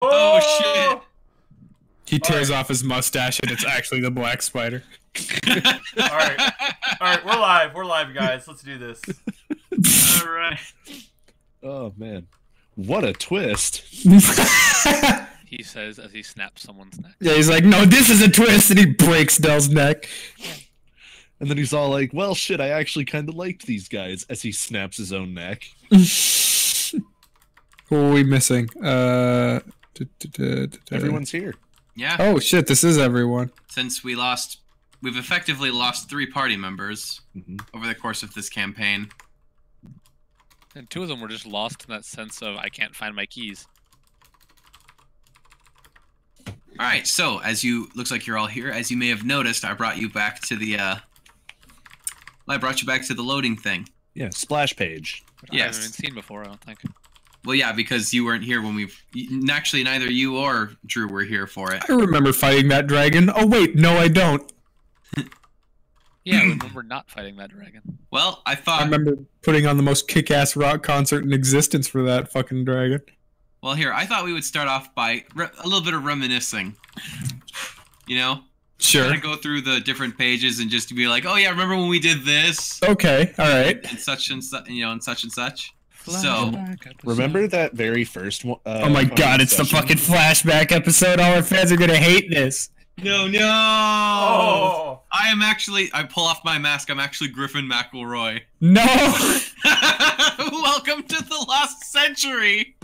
Oh shit! He tears off his mustache and it's actually the black spider. Alright, we're live, guys. Let's do this. Alright. Oh man, what a twist! He says as he snaps someone's neck. Yeah, he's like, no, this is a twist, and he breaks Dell's neck. And then he's all like, well, shit, I actually kind of liked these guys, as he snaps his own neck. Who are we missing? Everyone's here. Yeah. Oh shit, this is everyone. Since we've effectively lost 3 party members over the course of this campaign. And 2 of them were just lost in that sense of I can't find my keys. All right, so looks like you're all here. As you may have noticed, I brought you back to the loading thing. Yeah, splash page. Which I haven't even seen before, I don't think. Well, yeah, because you weren't here when actually neither you or Drew were here for it. I remember fighting that dragon. Oh wait, no, I don't. Yeah, I remember not fighting that dragon. Well, I remember putting on the most kick-ass rock concert in existence for that fucking dragon. Well, here, I thought we would start off by a little bit of reminiscing. You know? Sure. Kind of go through the different pages and just be like, oh yeah, remember when we did this? Okay, alright. And such and such, and such and such. Remember that very first one? Oh my god, it's the fucking flashback episode. All our fans are gonna hate this. No. Oh. I pull off my mask. I'm actually Griffin McElroy. No. Welcome to the lost century.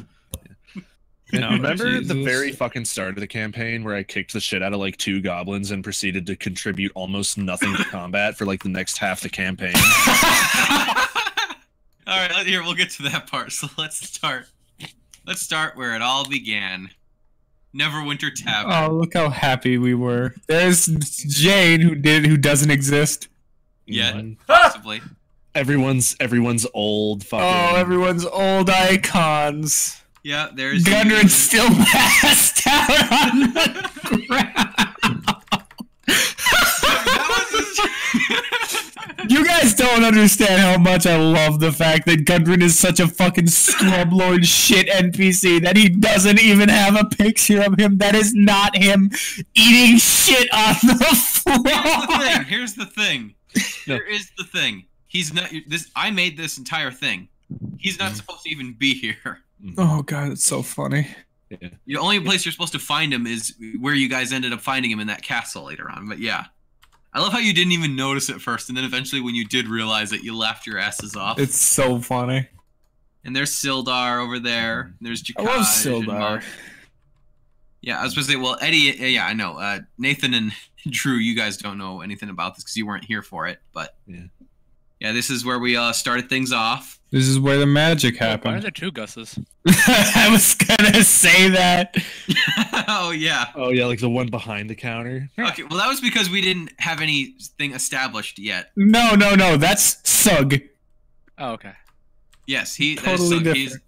No, remember the very fucking start of the campaign where I kicked the shit out of like 2 goblins and proceeded to contribute almost nothing to combat for like the next half the campaign? All right, here, we'll get to that part. So let's start. Let's start where it all began. Neverwinter Tavern. Oh, look how happy we were. There's Jane who doesn't exist. Yet, possibly. Everyone's old fucking... Oh, everyone's old icons. Yeah, there's... Gundren's still passed out on the ground. You guys don't understand how much I love the fact that Gundren is such a fucking scrublord shit NPC that he doesn't even have a picture of him. That is not him eating shit on the floor. Here's the thing. Here is the thing. He's not this. I made this entire thing. He's not supposed to even be here. Oh god, it's so funny. Yeah. The only place you're supposed to find him is where you guys ended up finding him in that castle later on. But yeah. I love how you didn't even notice it first, and then eventually when you did realize it, you laughed your asses off. It's so funny. And there's Sildar over there. There's Jakaj. I love Sildar. Yeah, I was supposed to say, well, Eddie, yeah, I know. Nathan and Drew, you guys don't know anything about this because you weren't here for it, but yeah, this is where we started things off. This is where the magic happened. Why are there 2 Gusses? I was gonna say that. Oh yeah. Oh yeah, like the one behind the counter. Okay, well that was because we didn't have anything established yet. No, that's Sug. Oh, okay. Yes, totally different.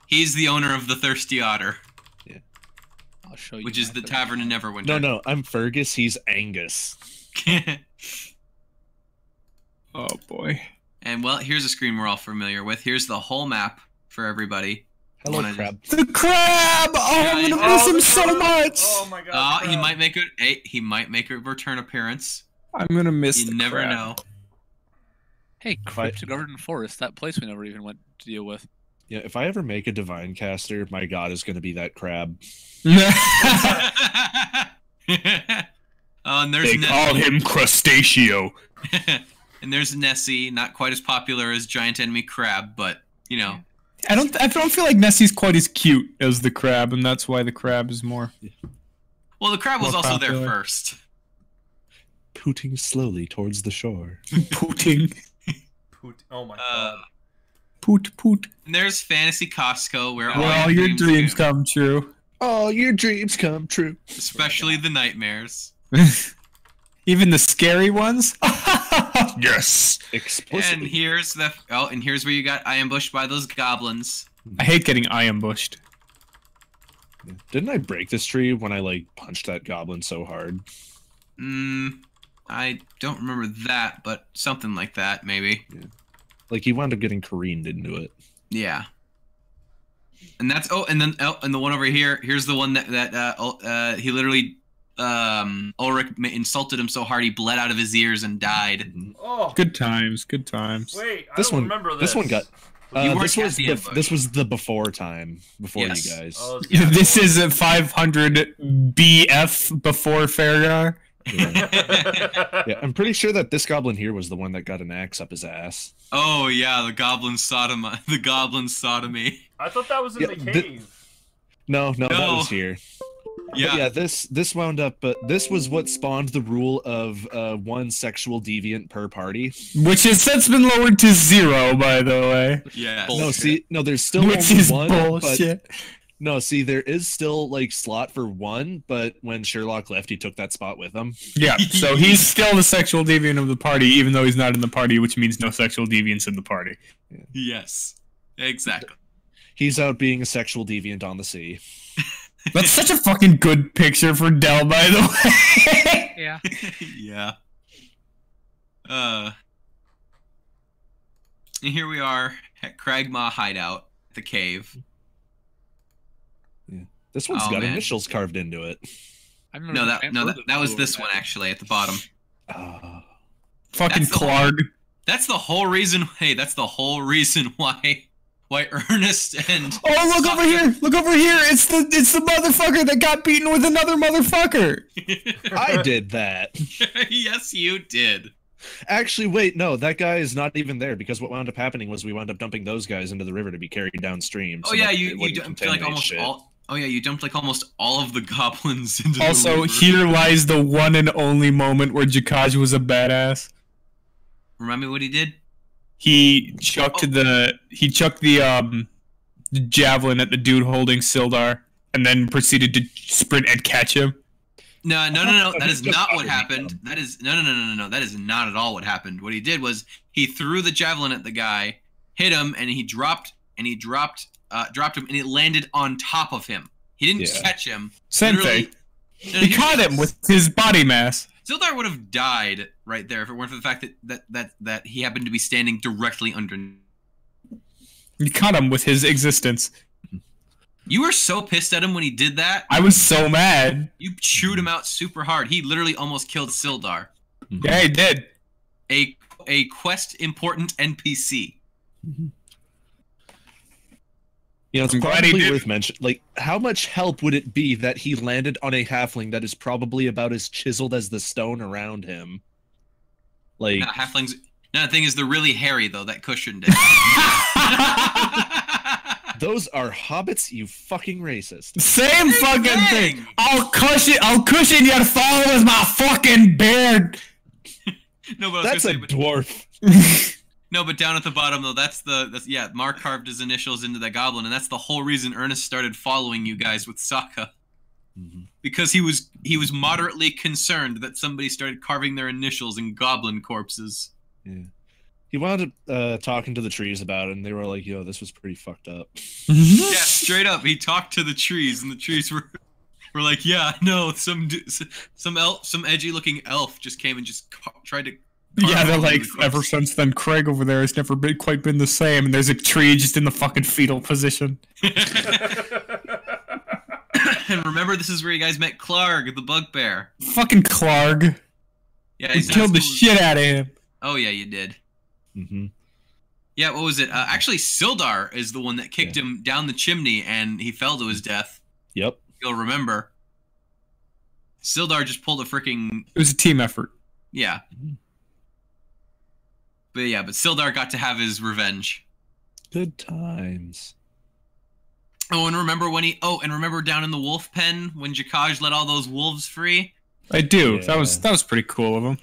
He's the owner of the Thirsty Otter. Yeah. I'll show you. Which is the tavern in Neverwinter. No, I'm Fergus. He's Angus. Oh boy. And well, here's a screen we're all familiar with. Here's the whole map for everybody. Hello, crab. The crab! Oh, I'm gonna miss him so much. Oh my god. He might make a return appearance. I'm gonna miss. You never know. Hey, Crypt Garden Forest, that place we never even went to deal with. Yeah, if I ever make a divine caster, my god is gonna be that crab. And there's they call him Crustaceo. And there's Nessie, not quite as popular as Giant Enemy Crab, but you know. I don't feel like Nessie's quite as cute as the crab, and that's why the crab is more. Well, the crab was also popular. there first. Pooting slowly towards the shore. Pooting. Oh my god. Poot. And there's Fantasy Costco, where all your dreams come true. All your dreams come true. Especially the nightmares. Even the scary ones? Yes. Explicitly. And here's where you got ambushed by those goblins. I hate getting ambushed. Didn't I break this tree when I like punched that goblin so hard? I don't remember that, but something like that, maybe. Yeah. Like he wound up getting careened into it. Yeah. And that's and the one over here. Here's the one that he literally Ulrich insulted him so hard he bled out of his ears and died. Oh, Good times, good times. wait, This I don't one, remember this one got. You weren't this was at the ambush. this was the before time before Yes. you guys. Oh, yeah, This is a 500 BF before Farragar. Yeah, I'm pretty sure that this goblin here was the one that got an axe up his ass. Oh yeah, the goblin sodomy. The goblin sodomy. I thought that was in Yeah, the cave. No, that was here. Yeah. But yeah, this wound up. But this was what spawned the rule of one sexual deviant per party. Which has since been lowered to 0, by the way. Yeah. No, there's still Which only is one. bullshit. But, no, see, there is still like slot for one, but when Sherlock left, he took that spot with him. Yeah, so he's still the sexual deviant of the party, even though he's not in the party, which means no sexual deviance in the party. Yes. Exactly. He's out being a sexual deviant on the sea. That's such a fucking good picture for Dell, by the way. Yeah. Yeah. And here we are at Cragmaw hideout, the cave. This one's Oh, got man. initials carved into it. I've never No, been that transferred to was blue this or one red. actually at the bottom. Fucking That's the Clark. That's the whole reason. Hey, that's the whole reason why Ernest and Oh, look over here! Look over here! It's the motherfucker that got beaten with another motherfucker! I did that. Yes, you did. Actually, wait, no, that guy is not even there because what wound up happening was we wound up dumping those guys into the river to be carried downstream. Oh so yeah, that you it wouldn't dumped like contaminate almost shit. all. Oh yeah, you dumped like almost all of the goblins into Also, the river. here lies the one and only moment where Jakaj was a badass. Remind me what he did. He chucked the javelin at the dude holding Sildar, and then proceeded to sprint and catch him. No. That is not what happened. That is no. That is not at all what happened. What he did was he threw the javelin at the guy, hit him, and he dropped him, and it landed on top of him. He didn't catch him. Same Literally- thing. No, He caught him with his body mass. Sildar would have died right there if it weren't for the fact that he happened to be standing directly underneath. He caught him with his existence. You were so pissed at him when he did that. I was so mad. You chewed him out super hard. He literally almost killed Sildar. Yeah, he did. A quest important NPC. You know, it's I'm glad he probably did. worth mentioning. Like, how much help would it be that he landed on a halfling that is probably about as chiseled as the stone around him? Like, No, halflings. No, the thing is, they're really hairy though. That cushioned it. those are hobbits, you fucking racist. Same fucking thing. thing. I'll cushion your fall with my fucking beard. No, but I was That's a gonna say, dwarf. no, but down at the bottom though, that's Mark carved his initials into the goblin, and that's the whole reason Ernest started following you guys with Sokka. Because he was moderately concerned that somebody started carving their initials in goblin corpses. Yeah. He wound up talking to the trees about it, and they were like, "Yo, this was pretty fucked up." Yeah, straight up, he talked to the trees, and the trees were like, "Yeah, no, some edgy-looking elf just came and just tried to." Yeah, they're carve like, the corpse." ever since then, Craig over there has never quite been the same, and there's a tree just in the fucking fetal position. And remember, this is where you guys met Clark, the bugbear. Fucking Clark. Yeah, We killed the shit out of him. Oh yeah, you did. Mm-hmm. Yeah, what was it? Actually, Sildar is the one that kicked him down the chimney, and he fell to his death. Yep. You'll remember. Sildar just pulled a freaking It was a team effort. yeah. But Sildar got to have his revenge. Good times. Oh, and remember when remember down in the wolf pen when Jakaj let all those wolves free? I do. Yeah. That was pretty cool of him.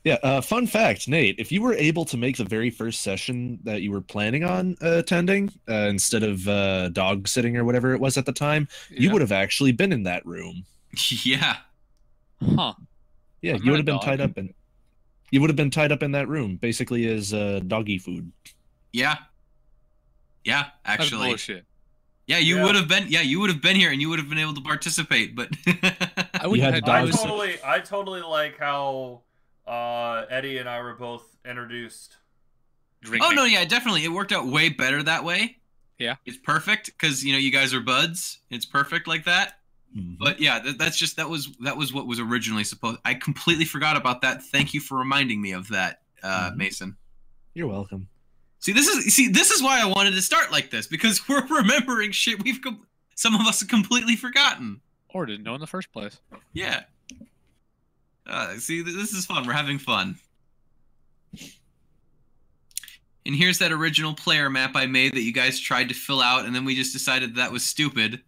Yeah, fun fact, Nate, if you were able to make the very first session that you were planning on attending, instead of dog sitting or whatever it was at the time, you would have actually been in that room. Yeah. Huh. Yeah, I'm you not would a have been dog. tied up in. You would have been tied up in that room, basically as doggy food. Yeah. Yeah, That's actually. bullshit. Yeah, you Yeah. would have been here and you would have been able to participate, but I would had have to had dog dogs. sit. I totally like how Eddie and I were both introduced. Drinking. oh no, yeah, definitely. It worked out way better that way. Yeah. It's perfect because you guys are buds. It's perfect like that. But yeah, that was what was originally supposed. I completely forgot about that. Thank you for reminding me of that, Mason. You're welcome. See, this is why I wanted to start like this, because we're remembering shit some of us have completely forgotten. Or didn't know in the first place. Yeah. See, this is fun. We're having fun. And here's that original player map I made that you guys tried to fill out, and then we just decided that was stupid.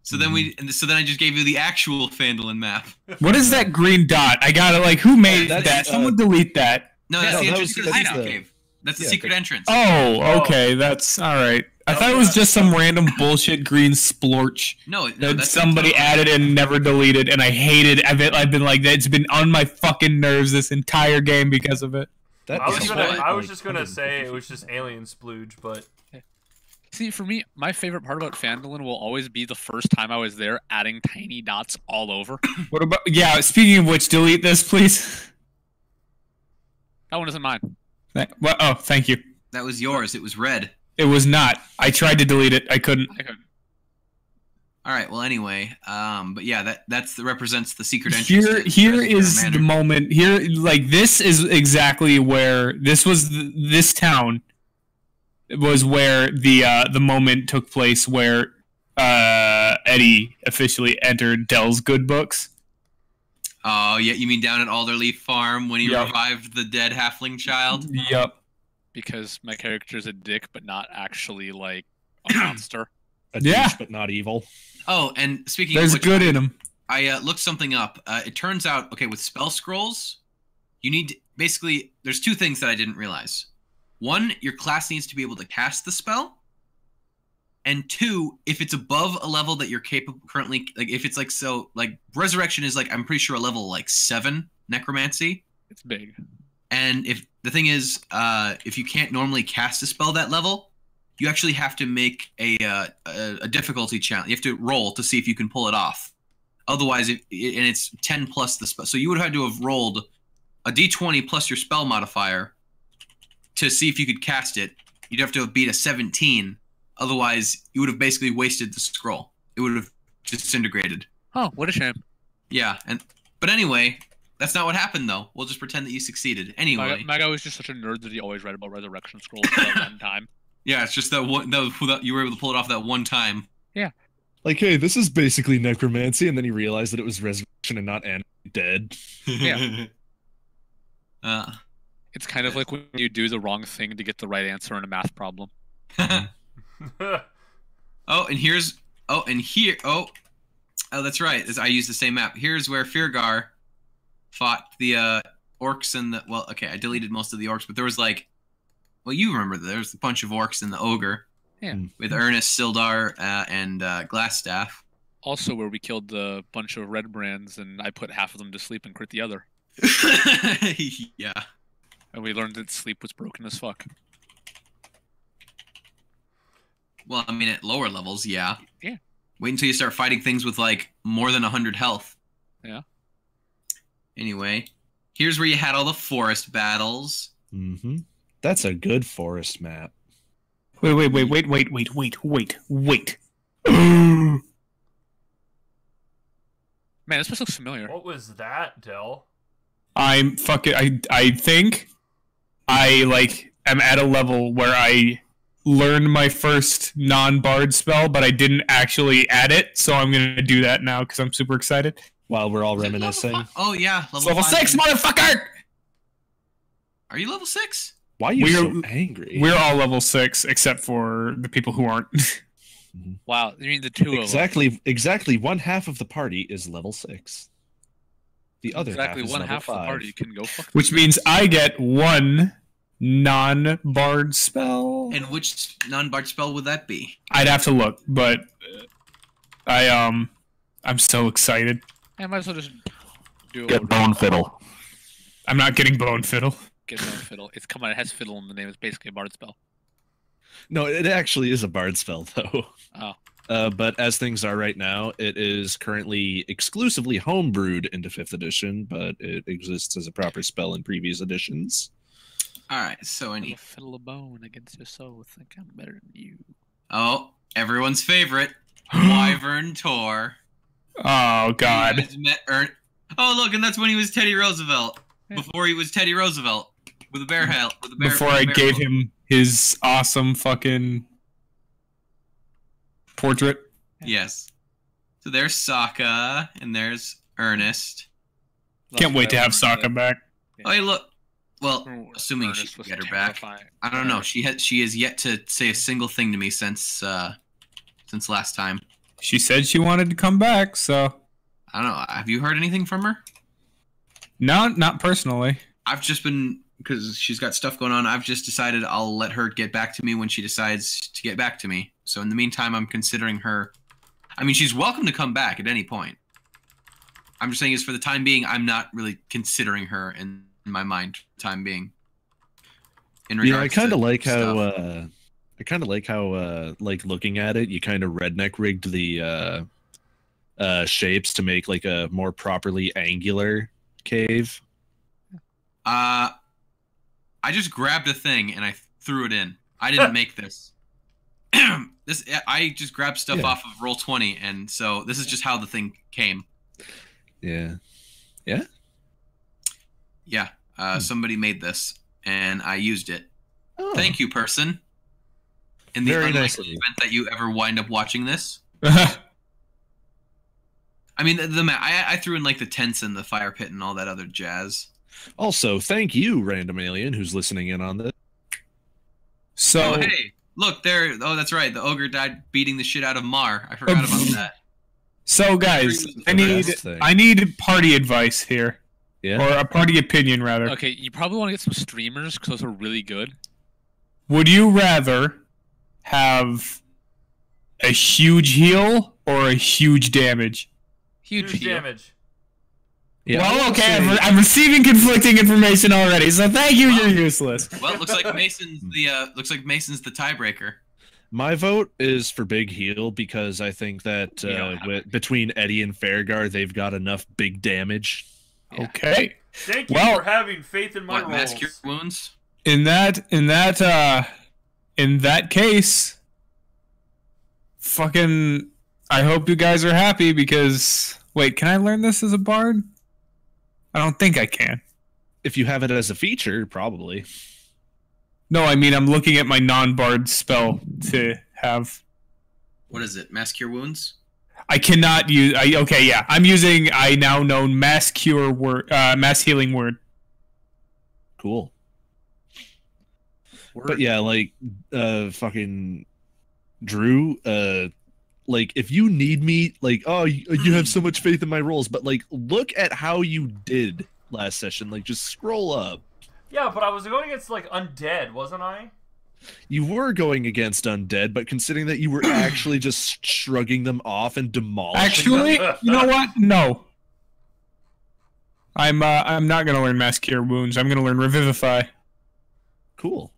So then I just gave you the actual Phandelver map. What is that green dot? I gotta who made that? Someone delete that. No, that's the entrance to the hideout cave. That's the secret entrance. Oh, okay, that's all right. I thought it was just some random bullshit green splorch that somebody added and never deleted, and I hated it. I've been like, it's been on my fucking nerves this entire game because of it. I was just gonna say it was just alien splooge, but see, for me, my favorite part about Phandelver will always be the first time I was there, adding tiny dots all over. What about? Yeah, speaking of which, delete this, please. That one isn't mine. Well, oh, thank you. That was yours. It was red. It was not. I tried to delete it. I couldn't. All right. Well, anyway, but yeah, that represents the secret entrance. Here is the moment. Here, this is exactly where this town was where the moment took place where Eddie officially entered Dell's good books. Oh, yeah, you mean down at Alderleaf Farm when he revived the dead halfling child? Yep. Because my character's a dick, but not actually like a monster. A douche, but not evil. Oh, and speaking of which, there's good in him. I looked something up. It turns out, okay, with spell scrolls, you need basically, there's two things that I didn't realize. One, your class needs to be able to cast the spell. And two, if it's above a level that you're capable currently, if it's Resurrection is I'm pretty sure a level 7 necromancy. It's big. And if the thing is, if you can't normally cast a spell that level, you actually have to make a difficulty challenge. You have to roll to see if you can pull it off. Otherwise, and it's 10 plus the spell. So you would have had to have rolled a d20 plus your spell modifier to see if you could cast it. You'd have to have beat a 17. Otherwise, you would have basically wasted the scroll. It would have disintegrated. Oh, what a shame. Yeah, but anyway, that's not what happened, though. We'll just pretend that you succeeded. Anyway. My guy was just such a nerd that he always read about resurrection scrolls for that one time. Yeah, it's just that you were able to pull it off that one time. Yeah. Hey, this is basically necromancy, and then he realized that it was resurrection and not dead. Yeah. It's kind of like when you do the wrong thing to get the right answer in a math problem. Oh, that's right. I used the same map. Here's where Firgar fought the orcs and the. Well, okay, I deleted most of the orcs, but there was you remember there's a bunch of orcs and the ogre. Yeah. With Ernest, Sildar, and Glassstaff. Also, where we killed the bunch of red brands, and I put half of them to sleep and crit the other. Yeah. And we learned that sleep was broken as fuck. Well, I mean, at lower levels, yeah. Yeah. Wait until you start fighting things with, more than 100 health. Yeah. Anyway, here's where you had all the forest battles. Mm-hmm. That's a good forest map. Wait. Man, this place looks familiar. What was that, Del? I think I am at a level where I learned my first non-bard spell, but I didn't actually add it, so I'm gonna do that now because I'm super excited. While we're all reminiscing. Oh yeah, level 6, motherfucker! Are you level 6? Why are you so angry? We're all level 6, except for the people who aren't. Wow, you mean the two of them? Exactly one half of the party is level 6. The other half is one level half 5. of the party can go fuck. Which means I get one non-bard spell. And which non-bard spell would that be? I'd have to look, but I'm so excited. I might as well just do it. Get Bone Fiddle. I'm not getting Bone Fiddle. Get Bone Fiddle. It has fiddle in the name. It's basically a bard spell. No, it actually is a bard spell, though. Oh. But as things are right now, it is currently exclusively homebrewed into 5th edition, but it exists as a proper spell in previous editions. All right, so I'll fiddle a bone against your soul. Think I'm better than you. Oh, everyone's favorite, Wyvern Tor. Oh God. You guys met Oh, look, and that's when he was Teddy Roosevelt. Yeah. Before he was Teddy Roosevelt with a bear hat. Before I gave him his awesome fucking portrait. Yes. So there's Sokka and there's Ernest. Can't wait to have Sokka back. Oh, hey, look. Well, assuming she can get her back. I don't know. She has yet to say a single thing to me since last time. She said she wanted to come back, so I don't know. Have you heard anything from her? No, not personally. I've just been, because she's got stuff going on, I've just decided I'll let her get back to me when she decides to get back to me. So in the meantime, I'm considering her. I mean, she's welcome to come back at any point. I'm just saying is for the time being, I'm not really considering her in my mind for the time being. I kind of like how like looking at it, you kind of redneck rigged the shapes to make like a more properly angular cave. I just grabbed a thing and I threw it in. I didn't make this. I just grabbed stuff off of Roll20, and so this is just how the thing came. Yeah. Somebody made this, and I used it. Oh. Thank you, person. In the Very unlikely nicely. event that you ever wind up watching this. I mean, I threw in like the tents and the fire pit and all that other jazz. Also, thank you, random alien, who's listening in on this. So Oh, hey, look there. Oh, that's right. The ogre died beating the shit out of Mar. I forgot about that. So guys, I need party advice here. Yeah. Or a party opinion, rather. Okay, you probably want to get some streamers because those are really good. Would you rather have a huge heal or a huge damage? Huge heal. damage. Yeah, Well, okay, I'm receiving conflicting information already, so thank you. You're useless. Well, it looks like Mason's the tiebreaker. My vote is for big heal because I think that between Eddie and Fairgar, they've got enough big damage. Okay. Thank you Well, for having faith in my What, rolls. mass cure wounds? In that case, fucking, I hope you guys are happy because wait, can I learn this as a bard? I don't think I can. If you have it as a feature, probably. No, I mean I'm looking at my non-bard spell to have. What is it? Mass cure wounds? I cannot use. I'm using I now known mass cure word, mass healing word. Cool. But yeah, like, fucking Drew, like, if you need me, like, oh, you have so much faith in my rolls, but, like, look at how you did last session. Like, just scroll up. Yeah, but I was going against, like, undead, wasn't I? You were going against undead, but considering that you were actually just shrugging them off and demolishing Actually, them, you know what? No. I'm not gonna learn mass cure wounds. I'm gonna learn revivify. cool.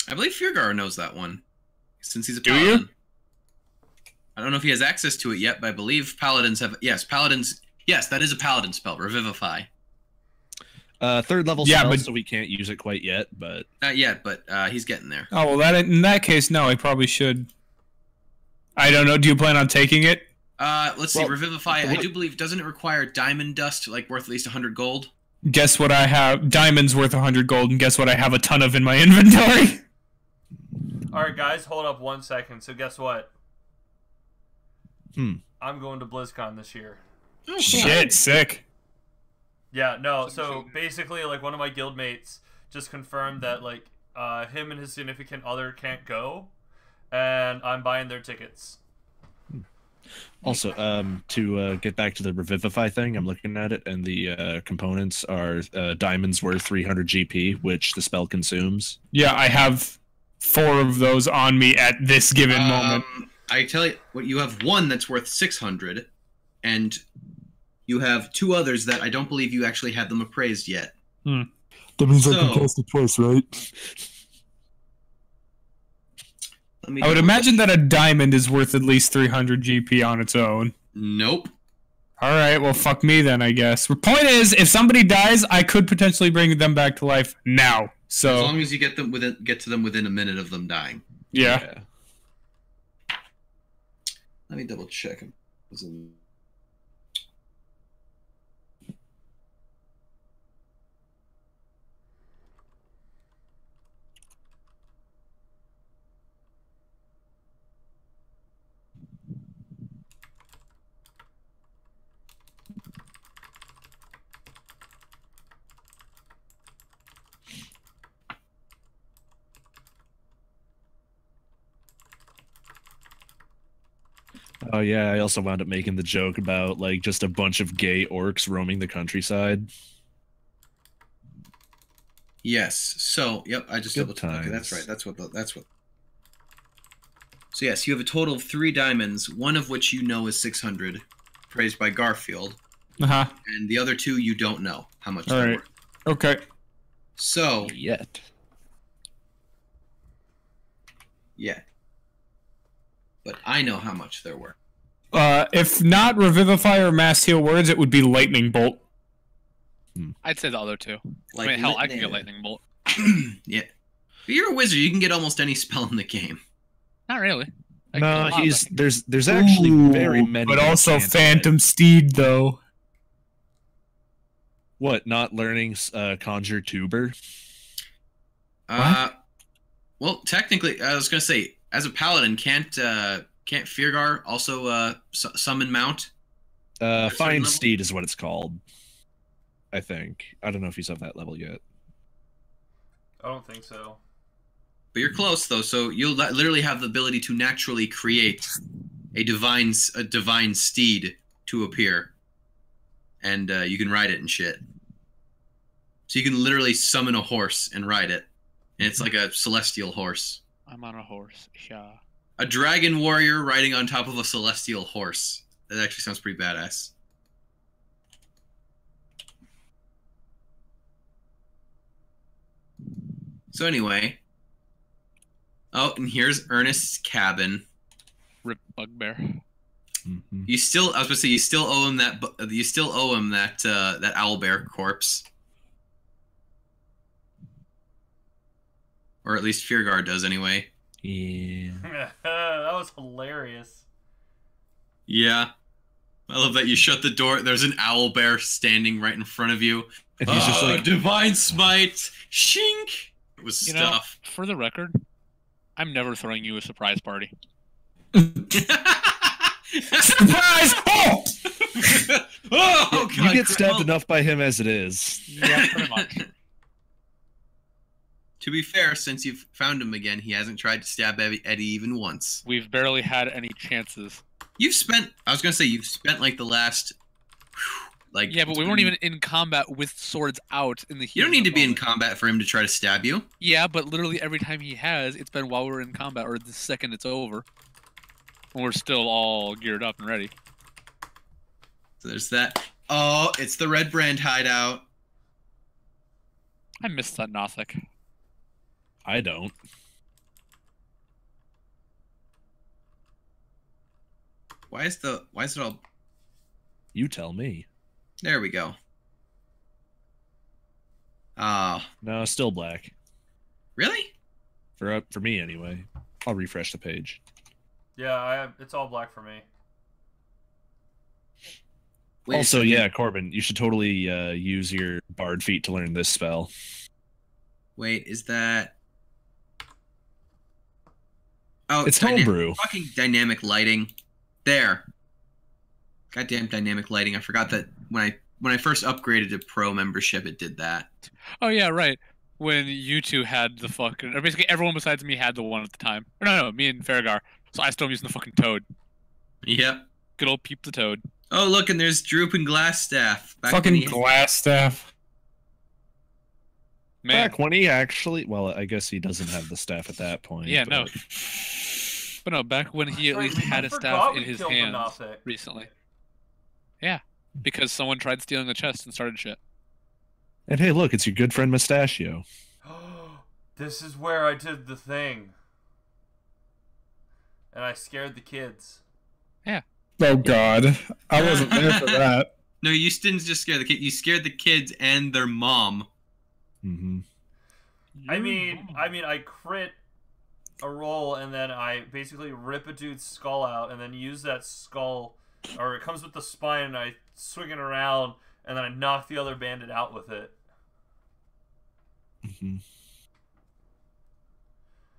I believe Fiergar knows that one, since he's a Do paladin. you? I don't know if he has access to it yet, but I believe paladins have. Yes, paladins. Yes, that is a paladin spell, Revivify. Third level spell, so we can't use it quite yet, but Not yet, but he's getting there. Oh well, in that case, no. I probably should. I don't know. Do you plan on taking it? Let's see. Well, Revivify. I do believe doesn't it require diamond dust, like worth at least 100 gold? Guess what I have? Diamonds worth 100 gold, and guess what I have a ton of in my inventory? Alright, guys, hold up 1 second. So, guess what? Hmm. I'm going to BlizzCon this year. Shit, sick. Yeah, no, so basically, like, one of my guildmates just confirmed that, like, him and his significant other can't go, and I'm buying their tickets. also, to get back to the Revivify thing, I'm looking at it, and the components are diamonds worth 300 GP, which the spell consumes. Yeah, I have 4 of those on me at this given moment. I tell you what, you have one that's worth 600, and you have 2 others that I don't believe you actually have them appraised yet. That means I can cast it twice, right? I would imagine that a diamond is worth at least 300 GP on its own. Nope. Alright, well, fuck me then, I guess. The point is, if somebody dies, I could potentially bring them back to life now. So as long as you get to them within a minute of them dying. yeah. Let me double check. Was in... Oh yeah, I also wound up making the joke about like just a bunch of gay orcs roaming the countryside. Yes. So, yep, I just Good double checked. Okay, that's times. right. That's what. So yes, you have a total of 3 diamonds, one of which you know is 600, praised by Garfield, Uh-huh. and the other 2 you don't know how much All they're right. worth. Okay. So, Yet. yeah. But I know how much they're worth. If not Revivify or Mass Heal Words, it would be Lightning Bolt. I'd say the other two. Like, I mean, hell, I can get Lightning Bolt. Yeah. But you're a wizard. You can get almost any spell in the game. Not really. I can No, get a lot, he's but- there's actually very Ooh, many. But that also can't do it. Phantom Steed, though. What? Not learning conjure tuber? Well, technically, I was gonna say, as a paladin, can't Feargar also summon mount? a certain Find level? steed is what it's called. I think. I don't know if he's at that level yet. I don't think so. But you're close though, so you'll literally have the ability to naturally create a divine steed to appear, and you can ride it and shit. So you can literally summon a horse and ride it, and it's like a celestial horse. I'm on a horse. Yeah. A dragon warrior riding on top of a celestial horse. That actually sounds pretty badass. So anyway. Oh, and here's Ernest's cabin. Rip Bugbear. Mm-hmm. You still, I was gonna say, you still owe him that. You still owe him that that owlbear corpse, or at least Fearguard does anyway. Yeah. That was hilarious. Yeah, I love that you shut the door. There's an owlbear standing right in front of you. And he's just like, divine smite, shink. It was You know, stuff. for the record, I'm never throwing you a surprise party. Surprise! Oh! Oh, you get stabbed enough by him as it is. Yeah, pretty much. To be fair, since you've found him again, he hasn't tried to stab Eddie even once. We've barely had any chances. You've spent, I was gonna say, you've spent like the last, like. Yeah, but we weren't even in combat with swords out in the heat. You don't of need the to be in moment. combat for him to try to stab you. Yeah, but literally every time he has, it's been while we're in combat, or the second it's over. And we're still all geared up and ready. So there's that. Oh, it's the Red Brand hideout. I missed that Nothic. I don't. Why is it all? You tell me. There we go. Ah, No, still black. really? For me anyway. I'll refresh the page. Yeah, it's all black for me. Wait a Also, second. yeah, Corbin, you should totally use your bard feat to learn this spell. Wait, is that? Oh, It's homebrew. Fucking dynamic lighting. There. Goddamn dynamic lighting. I forgot that when I first upgraded to pro membership, it did that. Oh yeah, right. When you two had the fucking, or basically everyone besides me had the one at the time. Or no, me and Farragar. So I still am using the fucking toad. Yep. Good old Peep the Toad. Oh, look, and there's Droop and Glassstaff. Back when Fucking he- glass staff. Man, Back when he actually, well, I guess he doesn't have the staff at that point. yeah, but no. But no, back when he at Sorry, least had I a forgot staff we in his killed the hands Nothic. recently. Yeah, because someone tried stealing the chest and started shit. And hey, look, it's your good friend Mustachio. This is where I did the thing. And I scared the kids. Oh god. I wasn't there for that. No, you didn't just scare the kid. You scared the kids and their mom. Mm-hmm. I mean, I crit a roll, and then I basically rip a dude's skull out, and then use that skull, or it comes with the spine, and I swing it around, and then I knock the other bandit out with it. Mm-hmm.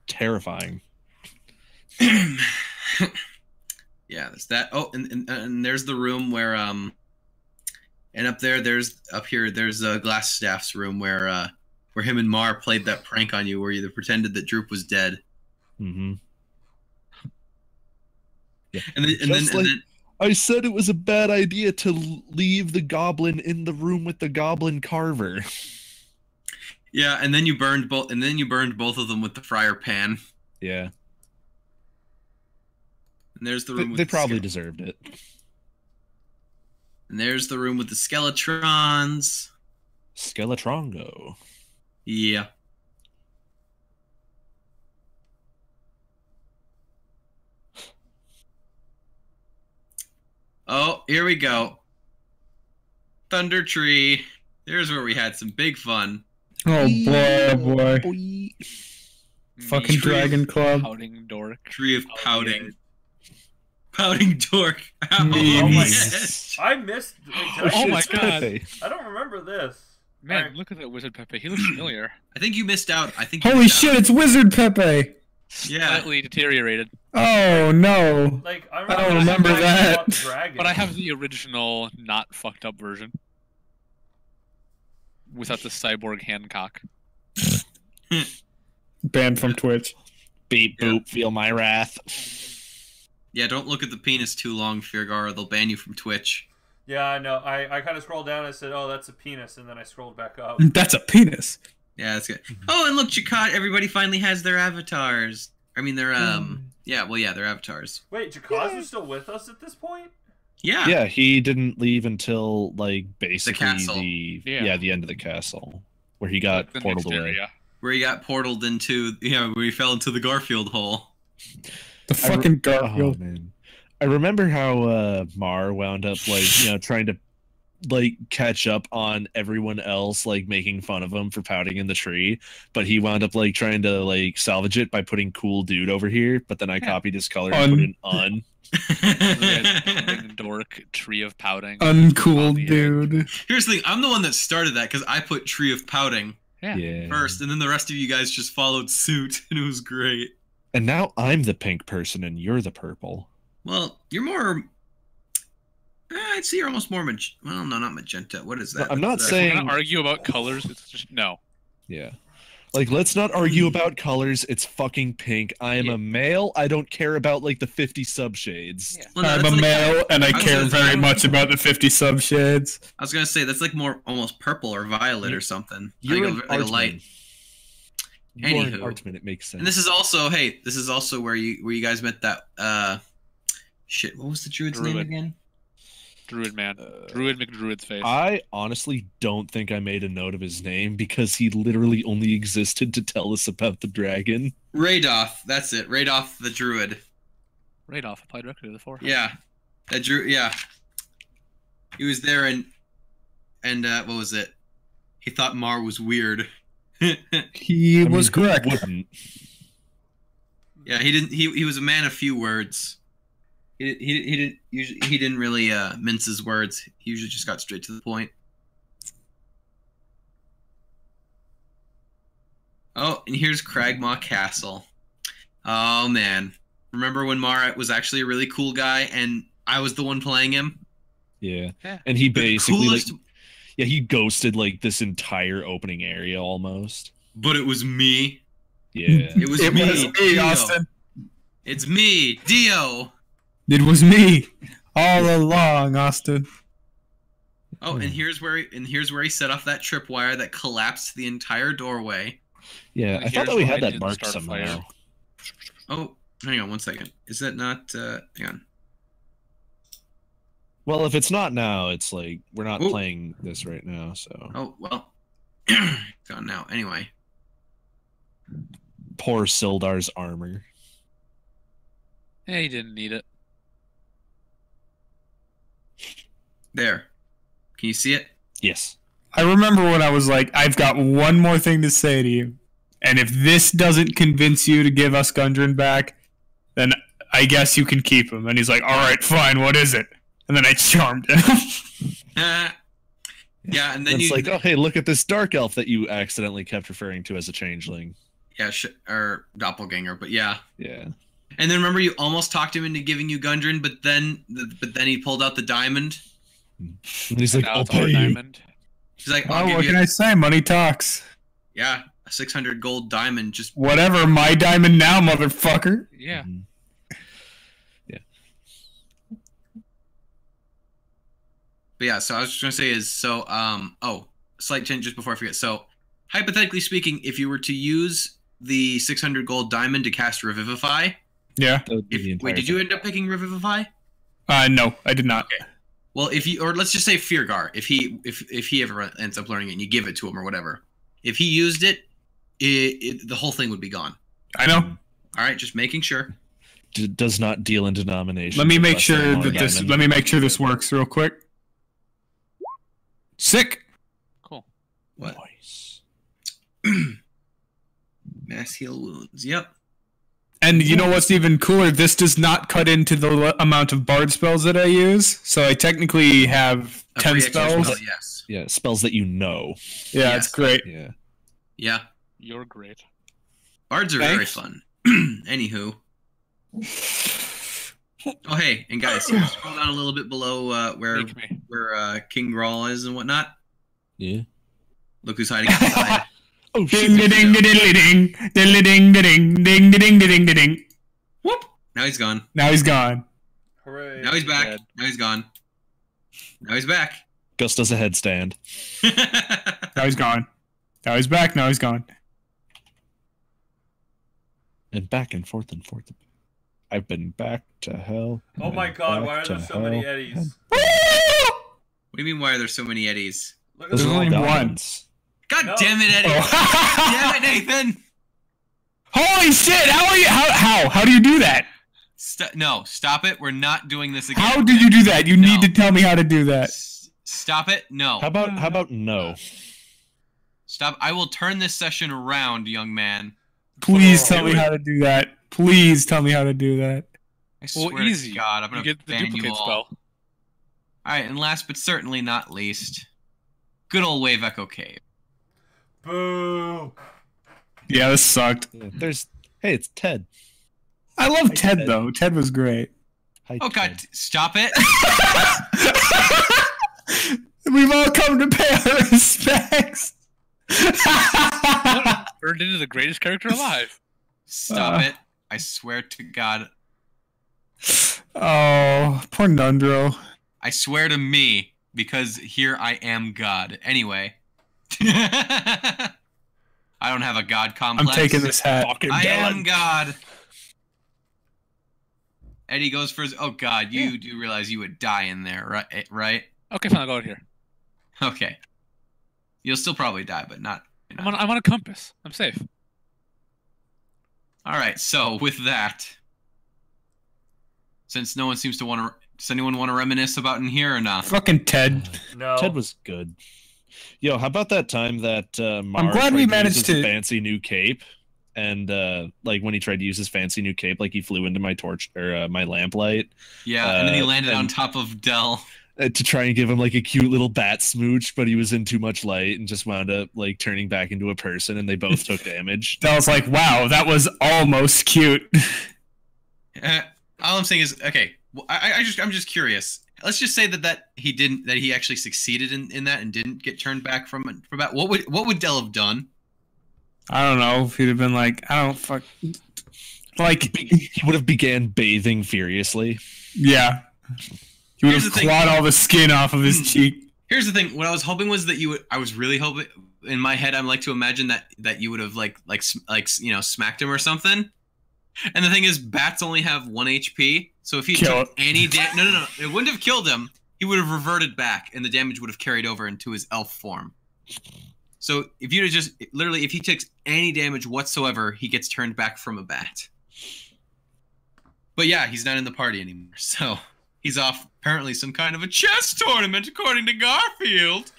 Terrifying. Yeah, there's that. Oh, and there's the room where and up here there's Glassstaff's room where him and Mar played that prank on you where you pretended that Droop was dead. Mm-hmm. Yeah. And then I said it was a bad idea to leave the goblin in the room with the goblin carver. Yeah, and then you burned both of them with the fryer pan. Yeah. And there's the room with they probably deserved it. And there's the room with the Skeletrons. Skeletrongo. Yeah. Oh, here we go. Thunder Tree. There's where we had some big fun. Oh boy, boy. Fucking Dragon Club. Pouting dork. Tree of Pouting. Pouting Dork. Oh my I missed. Oh my god. I don't remember this. Man, look at that Wizard Pepe. He looks familiar. I think you missed out. Holy shit, it's Wizard Pepe! Yeah. Slightly deteriorated. Oh no. Like, I don't remember that. But I have the original, not fucked up version. Without the cyborg Hancock. Banned from Twitch. Beep boop, feel my wrath. Yeah, don't look at the penis too long, Firgar, or they'll ban you from Twitch. Yeah, I know. I kind of scrolled down and I said, oh, that's a penis, and then I scrolled back up. That's a penis. Yeah, that's good. Oh, and look, Jakot, everybody finally has their avatars. I mean, their, their avatars. Wait, Jakot's was still with us at this point? Yeah. Yeah, he didn't leave until, like, basically the end of the castle. Where he got portaled away. Where he got portaled into, where he fell into the Garfield hole. The fucking Garfield. Oh, man. I remember how Mar wound up, like, trying to, like, catch up on everyone else, like, making fun of him for pouting in the tree. But he wound up, like, trying to, like, salvage it by putting cool dude over here. But then I copied his color and put in un. Dork, tree of pouting. Uncool dude. Here's the thing. I'm the one that started that because I put tree of pouting first. And then the rest of you guys just followed suit. And it was great. And now I'm the pink person and you're the purple. Well, you're more... I'd say you're almost more well, no, not magenta. What is that? I'm not saying... We're gonna argue about colors. It's just... No. Yeah. Like, let's not argue about colors. It's fucking pink. I am a male. I don't care about, like, the 50 subshades. Yeah. Well, no, I'm a male, and I care very much about the 50 subshades. I was gonna say, that's like more almost purple or violet or something. You're like a light. You're an artsman, it makes sense. And this is also, where you guys met that, shit, what was the druid's name again? Druid man. Druid McDruid's face. I honestly don't think I made a note of his name because he literally only existed to tell us about the dragon. Radoff, that's it. Radoff the druid. Radoff applied directly to the forehead. Yeah. He was there and what was it? He thought Mar was weird. He was correct. Yeah, he was a man of few words. He didn't really mince his words. He usually just got straight to the point. Oh, and here's Cragmaw Castle. Oh man, remember when Mar was actually a really cool guy and I was the one playing him? Yeah. And he basically he ghosted like this entire opening area almost. But it was me. Yeah. It was me, Austin. It's me, Dio. It was me all along, Austin. Oh, and here's where he set off that tripwire that collapsed the entire doorway. Yeah, I thought that we had that marked somehow. Oh, hang on one second. Is that not? Hang on. Well, if it's not now, it's like we're not playing this right now. So. Oh well, gone now. Anyway. Poor Sildar's armor. Yeah, he didn't need it. There. Can you see it? Yes. I remember when I was like, I've got one more thing to say to you. And if this doesn't convince you to give us Gundren back, then I guess you can keep him. And he's like, all right, fine, what is it? And then I charmed him. Yeah, and then It's like, oh, hey, look at this dark elf that you accidentally kept referring to as a changeling. Yeah, or doppelganger, but yeah. Yeah. And then remember, you almost talked him into giving you Gundren, but then he pulled out the diamond. And he's like, Now I'll it's our pay you. diamond. He's like, Oh, I'll give what you can I say? Money talks. yeah, a 600 gold diamond. Just Whatever, my diamond now, motherfucker. Yeah. Mhm. But yeah, so I was just gonna say is slight change just before I forget. So hypothetically speaking, if you were to use the 600 gold diamond to cast Revivify, Yeah. That would be the entire did you thing. end up picking Revivify? No, I did not. Okay. Well, if you, or let's just say Feargar, if he ever ends up learning it and you give it to him or whatever, if he used it, the whole thing would be gone. I know. All right, just making sure. Does not deal in denomination. Let me make sure that this. Let me make sure this works real quick. Sick. Cool. What? Nice. Mass heal wounds. Yep. And you know what's even cooler? This does not cut into the amount of bard spells that I use, so I technically have A 10 free extra spells. spell, yes. Yeah, spells that you know. Yeah, Yes. it's great. Yeah. Yeah. You're great. Bards are very Thanks. fun. Anywho. Oh hey, and guys, here, scroll down a little bit below where Make me. King Grawl is and whatnot. Yeah. Look who's hiding outside. Oh Ding shit. ding ding ding ding ding ding ding ding ding ding ding. Whoop! Now he's gone. Now he's gone. Hooray. Now he's back. Dead. Now he's gone. Now he's back. Gus does a headstand. Now he's gone. Now he's back. Now he's gone. And back and forth and forth. I've been back to hell. Oh my and god, back why are there to so many hell. eddies? What do you mean? Why are there so many Eddies? Look at Those There's this. are all only one. diamonds. God No. damn it, Eddie! Oh. Damn it, Nathan! Holy shit! How are you? How do you do that? No, stop it. We're not doing this again. How do you do that? You No. need to tell me how to do that. Stop it. No. How about no? Stop. I will turn this session around, young man. Please Oh, tell me do it. how to do that. Please tell me how to do that. I Well, swear easy. to God, I'm You gonna get the ban you duplicate all. spell. All right, and last but certainly not least, good old Wave Echo Cave. Boo. Yeah, this sucked. Yeah, hey, it's Ted. I love Hi, Ted Ted. though. Ted was great. Hi, Oh God, Ted. stop it! We've all come to pay our respects. Turned into the greatest character alive. Stop it! I swear to God. Oh, poor Nundro. I swear to me, because here I am God. Anyway. I don't have a God I'm complex. taking this hat. Fucking I done. am God. Eddie goes for his. Oh God, you do realize you would die in there, right? Right? Okay, fine, I'll go in here. Okay. You'll still probably die, but not. You know. I'm on a compass. I'm safe. All right. So with that, since no one seems to want to, does anyone want to reminisce about in here or not? Fucking Ted. No. Ted was good. Yo, how about that time that Mar glad tried we use managed his to- fancy new cape, and like when he tried to use his fancy new cape, like he flew into my torch or my lamplight Yeah, and then he landed on and- top of Dell. to try and give him like a cute little bat smooch, but he was in too much light and just wound up like turning back into a person, and they both took damage. I was like, wow, that was almost cute. All I'm saying is, okay. Well, I'm just curious. Let's just say that he actually succeeded in that and didn't get turned back from that. What would Dell have done? I don't know if he'd have been like, I don't fuck. Like, He would have began bathing furiously. yeah. He would Here's have the thing. clawed all the skin off of his cheek. Here's the thing. What I was hoping was that you would. I was really hoping in my head. I'm like to imagine that you would have like you know smacked him or something. And the thing is, bats only have 1 HP. So if he Kill took any no, it wouldn't have killed him. He would have reverted back, and the damage would have carried over into his elf form. So if you'd have just literally, if he takes any damage whatsoever, he gets turned back from a bat. But yeah, he's not in the party anymore. So he's off apparently some kind of a chess tournament, according to Garfield.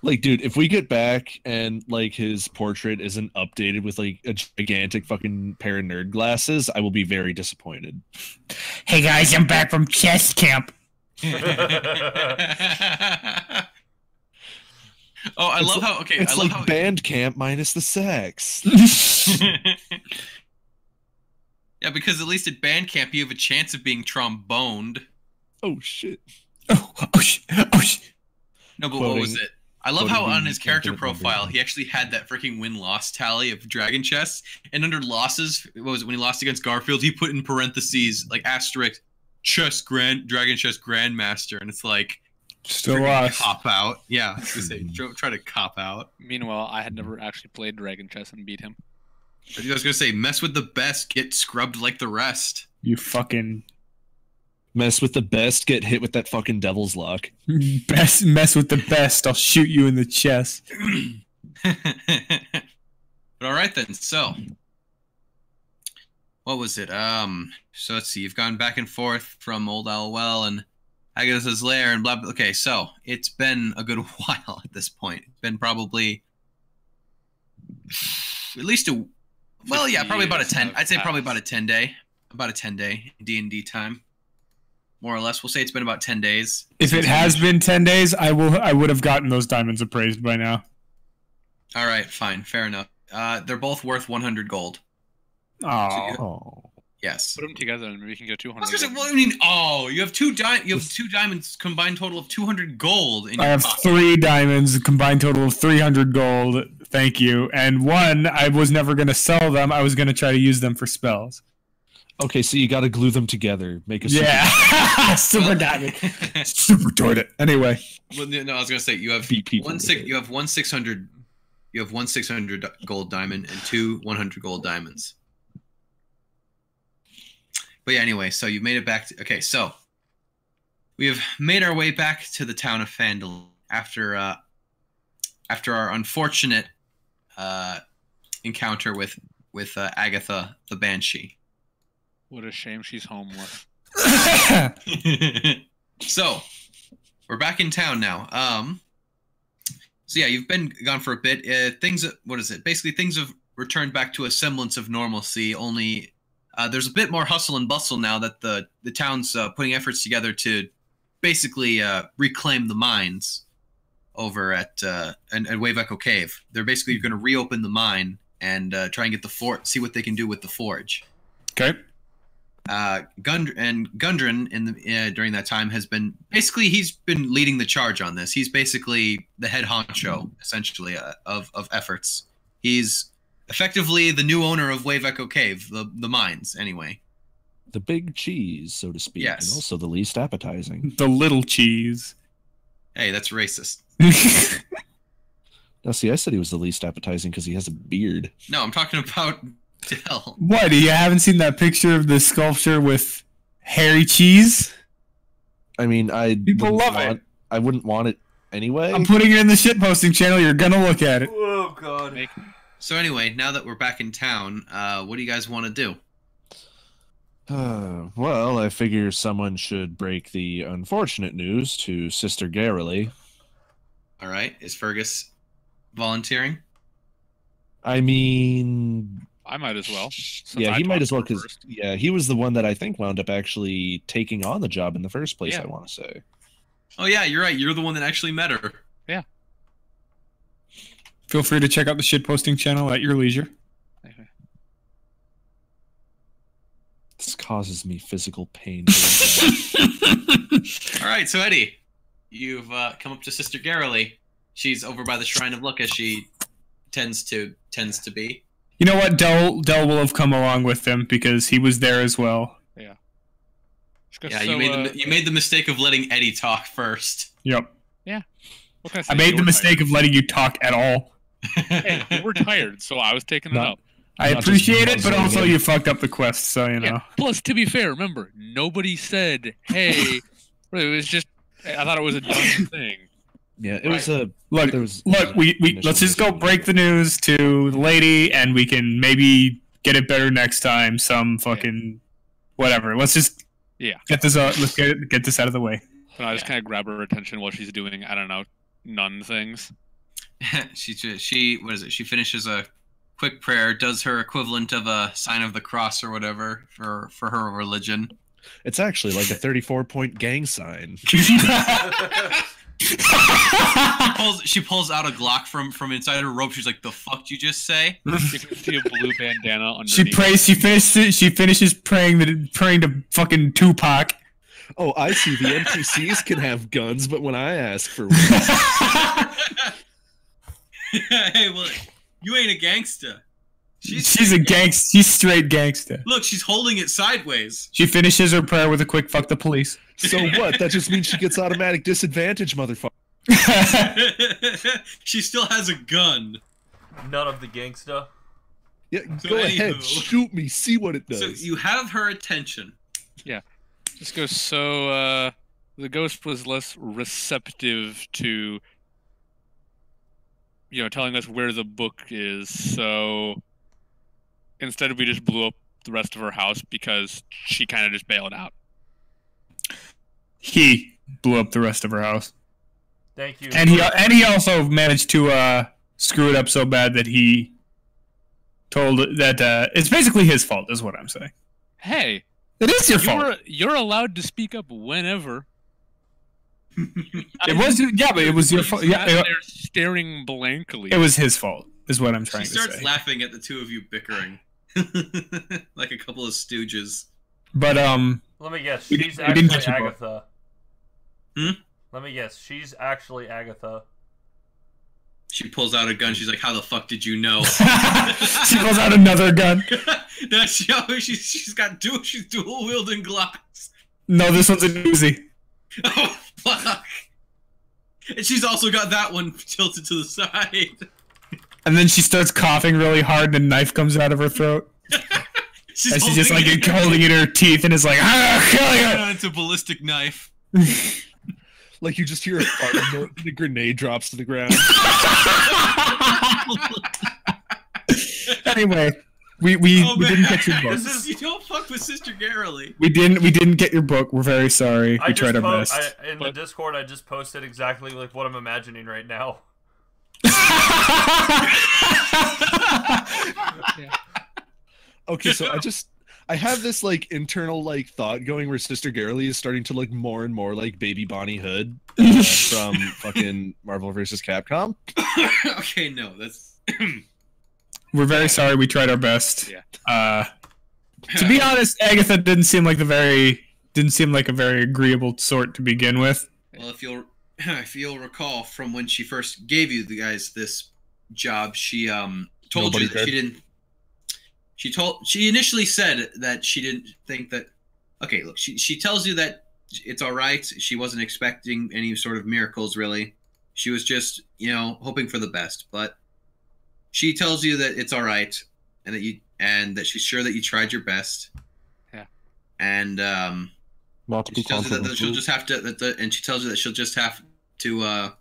Like, dude, if we get back and like his portrait isn't updated with like a gigantic fucking pair of nerd glasses, I will be very disappointed. Hey guys, I'm back from chess camp. Oh, I love how It's I love like how band camp minus the sex. Yeah, because at least at band camp you have a chance of being tromboned. Oh shit. Oh shit. Oh shit. No, but what was Quoting- it? I love how quoting on the his character infinite number. profile he actually had that freaking win-loss tally of dragon chess, and under losses, what was it, when he lost against Garfield, he put in parentheses like asterisk dragon chess grandmaster, and it's like Still freaking lost. cop out. Yeah, I was gonna say try to cop out. Meanwhile, I had never actually played Dragon Chess and beat him. I was gonna say mess with the best, get scrubbed like the rest. You fucking Mess with the best, get hit with that fucking devil's luck. best mess with the best. I'll shoot you in the chest. But all right then. So, what was it? So let's see. You've gone back and forth from Old Owl Well and Agatha's Lair and blah blah. Okay, so it's been a good while at this point. It's been probably at least a probably about a 10. I'd say probably about a 10-day, D&D time, more or less. We'll say it's been about 10 days. If it has been 10 days, I would have gotten those diamonds appraised by now. All right, fine, fair enough. They're both worth 100 gold. Oh. Yes. Put them together and maybe we can get 200. I was gonna say, well, I mean, you have two diamonds, combined total of 200 gold. In I your have pocket. 3 diamonds, a combined total of 300 gold. Thank you. And 1, I was never going to sell them. I was going to try to use them for spells. Okay, so you got to glue them together, make a super Yeah. Super diamond. Super toilet. Anyway. Well, no, I was gonna say you have Beat people one with six. it. You have one 600. You have one 600 gold diamond and 2 100 gold diamonds. But yeah, anyway, so you've made it back to. Okay, so we have made our way back to the town of Phandelver after our unfortunate encounter with Agatha the Banshee. What a shame she's homeless. So we're back in town now. So yeah, you've been gone for a bit. What is it? Basically, things have returned back to a semblance of normalcy. Only there's a bit more hustle and bustle now that the town's putting efforts together to basically reclaim the mines over at Wave Echo Cave. They're basically going to reopen the mine and try and get the fort, see what they can do with the forge. Okay. Gundren during that time has been basically he's been leading the charge on this. He's basically the head honcho essentially of efforts. He's effectively the new owner of Wave Echo Cave, the mines anyway. the big cheese, so to speak, Yes. and also the least appetizing. The little cheese. Hey, that's racist. Now, see, I said he was the least appetizing because he has a beard. No, I'm talking about Dell. What? You haven't seen that picture of the sculpture with hairy cheese? I mean, People love it. I wouldn't want it anyway. I'm putting it in the shitposting channel. You're gonna look at it. Oh god. So anyway, now that we're back in town, what do you guys want to do? Well, I figure someone should break the unfortunate news to Sister Garrily. All right, is Fergus volunteering? I mean, I might as well. since yeah, I he might talked as well to her because first. yeah, he was the one that I think wound up actually taking on the job in the first place. Yeah. I want to say. Oh yeah, you're right. You're the one that actually met her. Feel free to check out the shitposting channel at your leisure. Okay. This causes me physical pain. All right, so Eddie, you've come up to Sister Garrily. She's over by the Shrine of Luck, as she tends to be. You know what? Dell will have come along with him because he was there as well. Yeah, you made the mistake of letting Eddie talk first. Yep. What can I say? I made You the were mistake of letting you talk at all. tired. Hey, you were tired, so I was taking it Not- up. I Not just appreciate it, but muzzling also him. you fucked up the quest, so you know. Yeah. Plus, to be fair, remember, nobody said, "Hey." It was just. I thought it was a dumb thing. Yeah, it was a Look, there was we initial let's just go mission. break the news to the lady, and we can maybe get it better next time. Some fucking whatever. Let's just get this out. Let's get this out of the way. So I just kind of grab her attention while she's doing, I don't know, nun things. she what is it? She finishes a quick prayer, does her equivalent of a sign of the cross or whatever for her religion. It's actually like a 34-point gang sign. She pulls out a Glock from inside her robe. She's like, "The fuck did you just say?" You can see a blue bandana underneath. She prays. She finishes praying to fucking Tupac. Oh, I see. The NPCs can have guns, but when I ask for one, Hey, well, you ain't a gangster. She's a gangster. She's straight gangster. Look, she's holding it sideways. She finishes her prayer with a quick "fuck the police." so what? That just means she gets automatic disadvantage, motherfucker. She still has a gun. None of the gangsta. Yeah, So go anywho. ahead, shoot me, see what it does. So you have her attention. Just goes, so, the ghost was less receptive to, telling us where the book is, so instead we just blew up the rest of her house because she kind of just bailed out. He blew up the rest of her house, Thank you. and he also managed to screw it up so bad that he told that it's basically his fault, is what I'm saying. Hey, It is your fault. you're allowed to speak up whenever. It was, yeah, but it was your fault. Yeah, They're staring blankly. it was his fault, is what I'm trying She to starts say. laughing at the two of you bickering. Like a couple of stooges. But Let me guess. We She's didn't actually get your book. Agatha. Hmm? Let me guess. She's actually Agatha. She pulls out a gun. She's like, "How the fuck did you know?" she pulls out another gun. That's she's dual wielding Glocks. No, this one's a Uzi. Oh fuck! And she's also got that one tilted to the side. And then she starts coughing really hard, and a knife comes out of her throat. And she's just like holding it in her teeth, and is like, "Ah, kill you!" It's a ballistic knife. Like you just hear a fart and the grenade drops to the ground. Anyway, we didn't get your book. You don't fuck with Sister Garrely. We didn't get your book. We're very sorry. I We just tried our best. in the Discord, I just posted exactly like what I'm imagining right now. Okay, so I have this like internal like thought going where Sister Garrely is starting to look more and more like Baby Bonnie Hood from fucking Marvel vs. Capcom. Okay, no, that's. We're very sorry. We tried our best. Yeah. To be honest, Agatha didn't seem like a very agreeable sort to begin with. Well, if you'll recall from when she first gave you the guys this job, she told Nobody you that cared. she didn't. She initially said that she didn't think that. Okay, look, she tells you that it's all right. She wasn't expecting any sort of miracles, really. She was just, hoping for the best. But she tells you that it's all right, and that she's sure that you tried your best. Yeah. And Multiple she tells you that she'll just have to. And she tells you that she'll just have to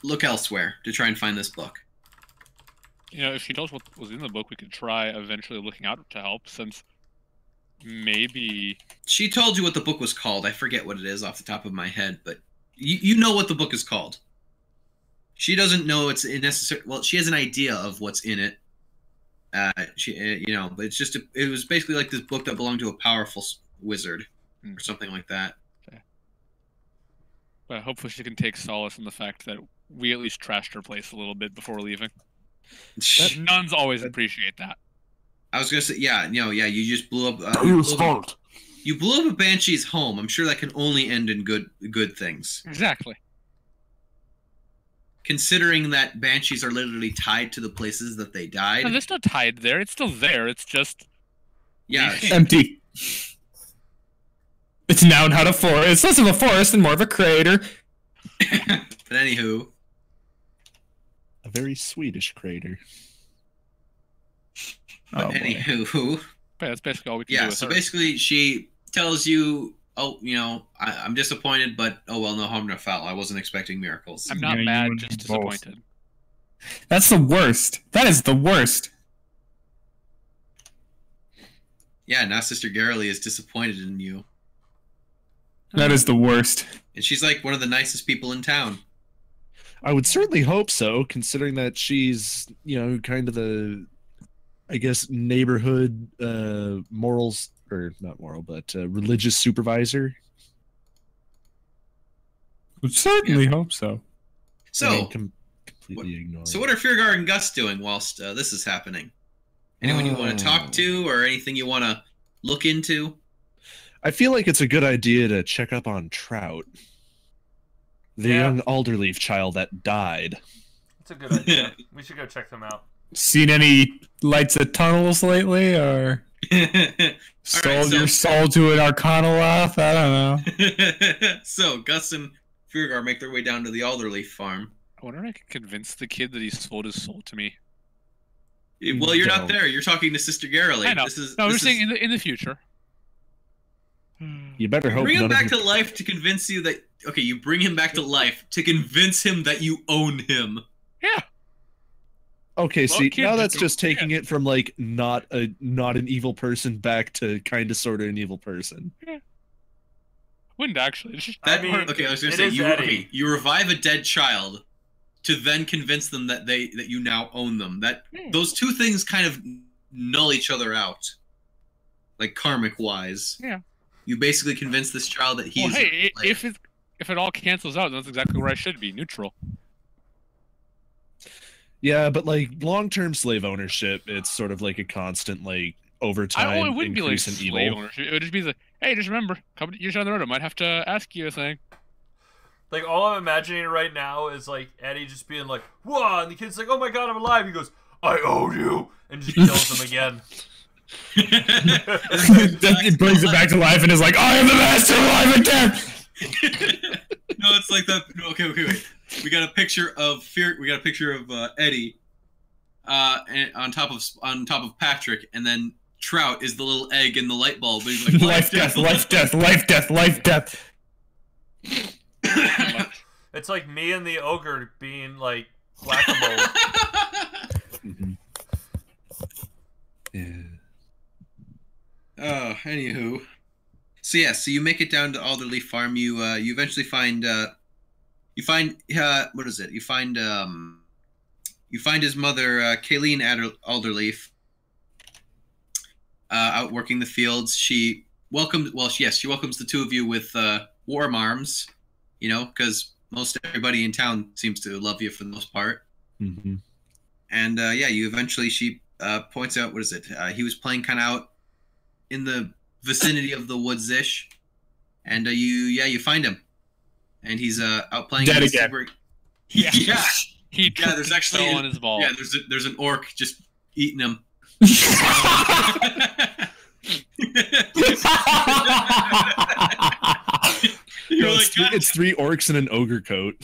look elsewhere to try and find this book. If she tells what was in the book, we could try eventually looking out to help, since maybe... She told you what the book was called. I forget what it is off the top of my head, but you know what the book is called. She doesn't know it's necessary. Well, she has an idea of what's in it. But it's just it was basically like this book that belonged to a powerful wizard or something like that. Okay. But hopefully she can take solace in the fact that we at least trashed her place a little bit before leaving. Nuns always appreciate that. I was gonna say, you just blew up. fault. You blew up a banshee's home. I'm sure that can only end in good things. Exactly. Considering that banshees are literally tied to the places that they died. No, they're still tied there. It's still there. It's just... Yeah. Empty. It's now not a forest. It's less of a forest and more of a crater. But anywho. A very Swedish crater. But anywho. But that's basically all we can do Yeah, with so her. basically she tells you, I'm disappointed, but oh well, no harm, no foul. I wasn't expecting miracles. I'm not Yeah, you mad, and just both. disappointed. That's the worst. That is the worst. Yeah, now Sister Garrely is disappointed in you. That is the worst. And she's like one of the nicest people in town. I would certainly hope so, considering that she's, kind of the, I guess, neighborhood morals, or not moral, but religious supervisor. Would certainly hope so. So, completely ignore. So what are Feargar and Gus doing whilst this is happening? Anyone you want to talk to, or anything you want to look into? I feel like it's a good idea to check up on Trout, the young Alderleaf child that died. It's a good idea. We should go check them out. Seen any lights at tunnels lately, or sold your soul to an Arcanoloth? I don't know. So Gus and Feargar make their way down to the Alderleaf farm. I wonder if I can convince the kid that he sold his soul to me. Well, you're not there. You're talking to Sister Garrelly. I know. We're saying in the future. You better hope. Bring him back to life to convince you that. Okay, you bring him back to life to convince him that you own him. Yeah. Okay, see, now that's just taking it from like not an evil person back to kind of sort of an evil person. Yeah. Wouldn't actually. It's just, okay, I was gonna say you revive a dead child to then convince them that you now own them. Those two things kind of null each other out, like karmic wise. Yeah. You basically convince this child that he's. Well, hey, if it all cancels out, then that's exactly where I should be, neutral. Yeah, but like long-term slave ownership, it's sort of like a constant like overtime it wouldn't be like increase in slave evil. ownership. It would just be the hey, just remember, come years down the road, I might have to ask you a thing. Like all I'm imagining right now is like Eddie just being like, "Whoa!" and the kid's like, "Oh my god, I'm alive." He goes, "I own you," and just kills him again. It brings it back to life and is like, I am the master of life and death. No, it's like that. Okay, wait. We got a picture of Eddie, and on top of Patrick, and then Trout is the little egg in the light bulb. And he's like, life, death, life, death, life, death, life, death. It's like me and the ogre being like whack-a-mole. Yeah. Oh, anywho. So you make it down to Alderleaf Farm. You eventually find what is it? You find his mother, Kayleen Alderleaf, out working the fields. She welcomes the two of you with warm arms, because most everybody in town seems to love you for the most part. Mm-hmm. And she points out, what is it? He was playing kind of out in the vicinity of the woods-ish, and you find him, and he's out playing. Dead again. Yeah. There's actually on his ball. Yeah, there's an orc just eating him. It's three orcs in an ogre coat.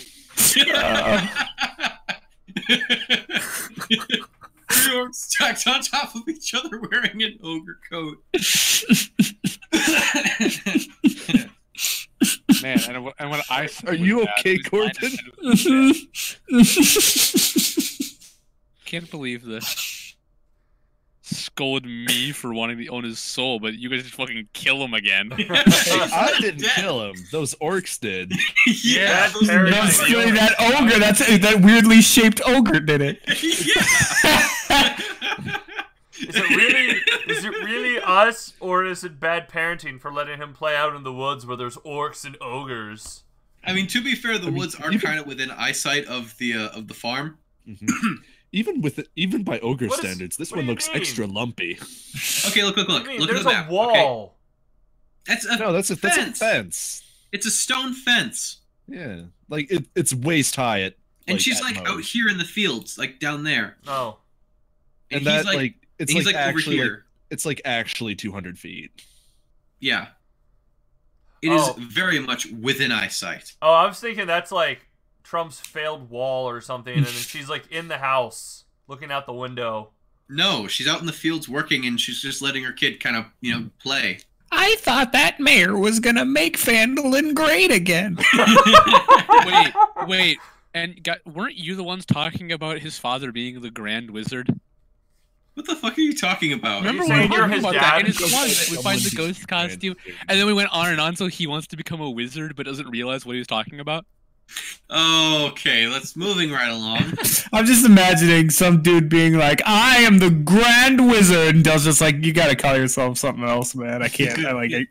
Three orcs stacked on top of each other wearing an ogre coat. Man, and when I are you okay, Corbin? Can't believe this. Scold me for wanting to own his soul, but you guys just fucking kill him again. I didn't kill him. Those orcs did. Yeah, that ogre. That weirdly shaped ogre did it. Yeah. Is it really us, or is it bad parenting for letting him play out in the woods where there's orcs and ogres? I mean, to be fair, the woods are kind of within eyesight of the farm. Mm-hmm. Even by ogre standards, this one looks extra lumpy. Okay, look. Look There's at the map. a wall. Okay. That's a fence. It's a stone fence. Yeah, like it's waist high and she's like out here in the fields, like down there. Oh. And he's like over here. It's like actually 200 feet. Yeah. It is very much within eyesight. Oh, I was thinking that's like Trump's failed wall or something, and then she's like in the house looking out the window. No, she's out in the fields working, and she's just letting her kid kind of, play. I thought that mayor was gonna make Phandelver great again. Wait, and weren't you the ones talking about his father being the Grand Wizard? What the fuck are you talking about? Remember when we were talking about that in his closet? We find the ghost costume, and then we went on and on. So he wants to become a wizard, but doesn't realize what he was talking about. Okay, let's moving right along. I'm just imagining some dude being like, "I am the Grand Wizard," and Dell's just like, "You gotta call yourself something else, man. I can't. I like it."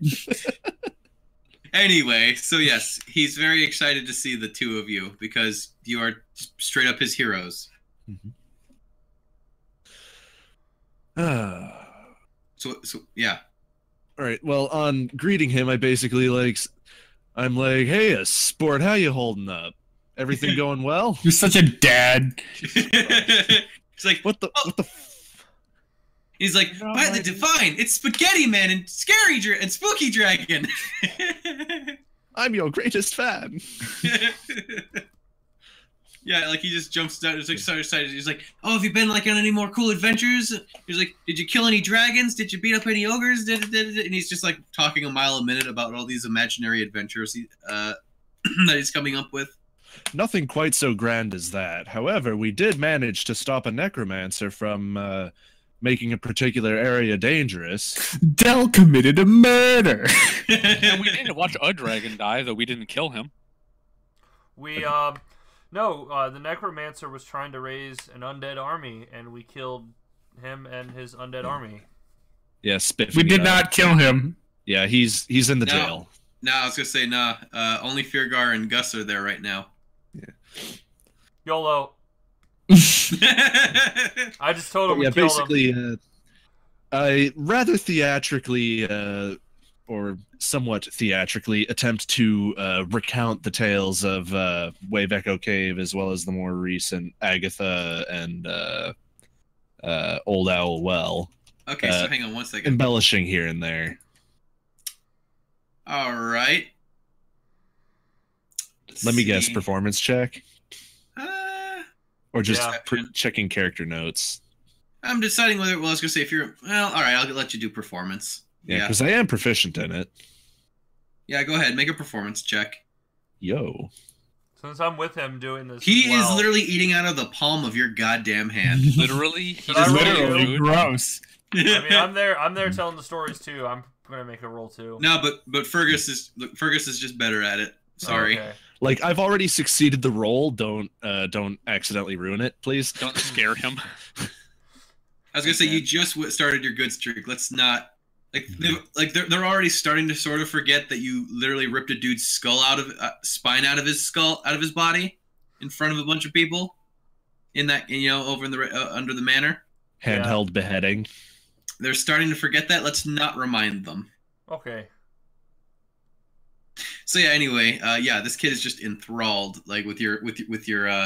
Anyway, so yes, he's very excited to see the two of you because you are straight up his heroes. So yeah. All right. Well, on greeting him, I basically I'm like, "Hey, sport, how you holding up? Everything going well?" You're such a dad. He's like, What the? He's like, by the divine, it's Spaghetti Man and Scary and Spooky Dragon. I'm your greatest fan. Yeah, like he just jumps down. He's like so excited. He's like, "Oh, have you been like on any more cool adventures?" He's like, "Did you kill any dragons? Did you beat up any ogres?" And he's just like talking a mile a minute about all these imaginary adventures that he's coming up with. Nothing quite so grand as that. However, we did manage to stop a necromancer from making a particular area dangerous. Dell committed a murder. And we didn't watch a dragon die, though we didn't kill him. No, the necromancer was trying to raise an undead army, and we killed him and his undead army. Yeah, spiffing We did it up. not kill him. Yeah, he's in the jail. No, I was gonna say only Feargar and Gus are there right now. Yeah. YOLO. I just told him we killed him. basically, I rather theatrically, or somewhat theatrically, attempt to recount the tales of Wave Echo Cave as well as the more recent Agatha and Old Owl Well. Okay, so hang on one second. Embellishing here and there. All right. Let me guess, performance check? Or just Yeah. checking character notes? I'm deciding whether. Well, I was gonna say if you're. Well, all right. I'll let you do performance. Yeah, because I am proficient in it. Yeah, go ahead. Make a performance check. Yo. Since I'm with him doing this, He as well, is literally eating out of the palm of your goddamn hand. Literally, he Did I just roll Literally you? gross. I mean, I'm there telling the stories too. I'm gonna make a roll too. No, but Fergus is just better at it. Sorry. Okay. Like, I've already succeeded the roll. Don't accidentally ruin it, please. don't scare him. I was gonna say you just started your good streak. Let's not they're already starting to sort of forget that you literally ripped a dude's skull spine out of his body in front of a bunch of people in that over in the under the manor. Handheld beheading. They're starting to forget that. Let's not remind them. Okay. So yeah. Anyway, this kid is just enthralled, like with your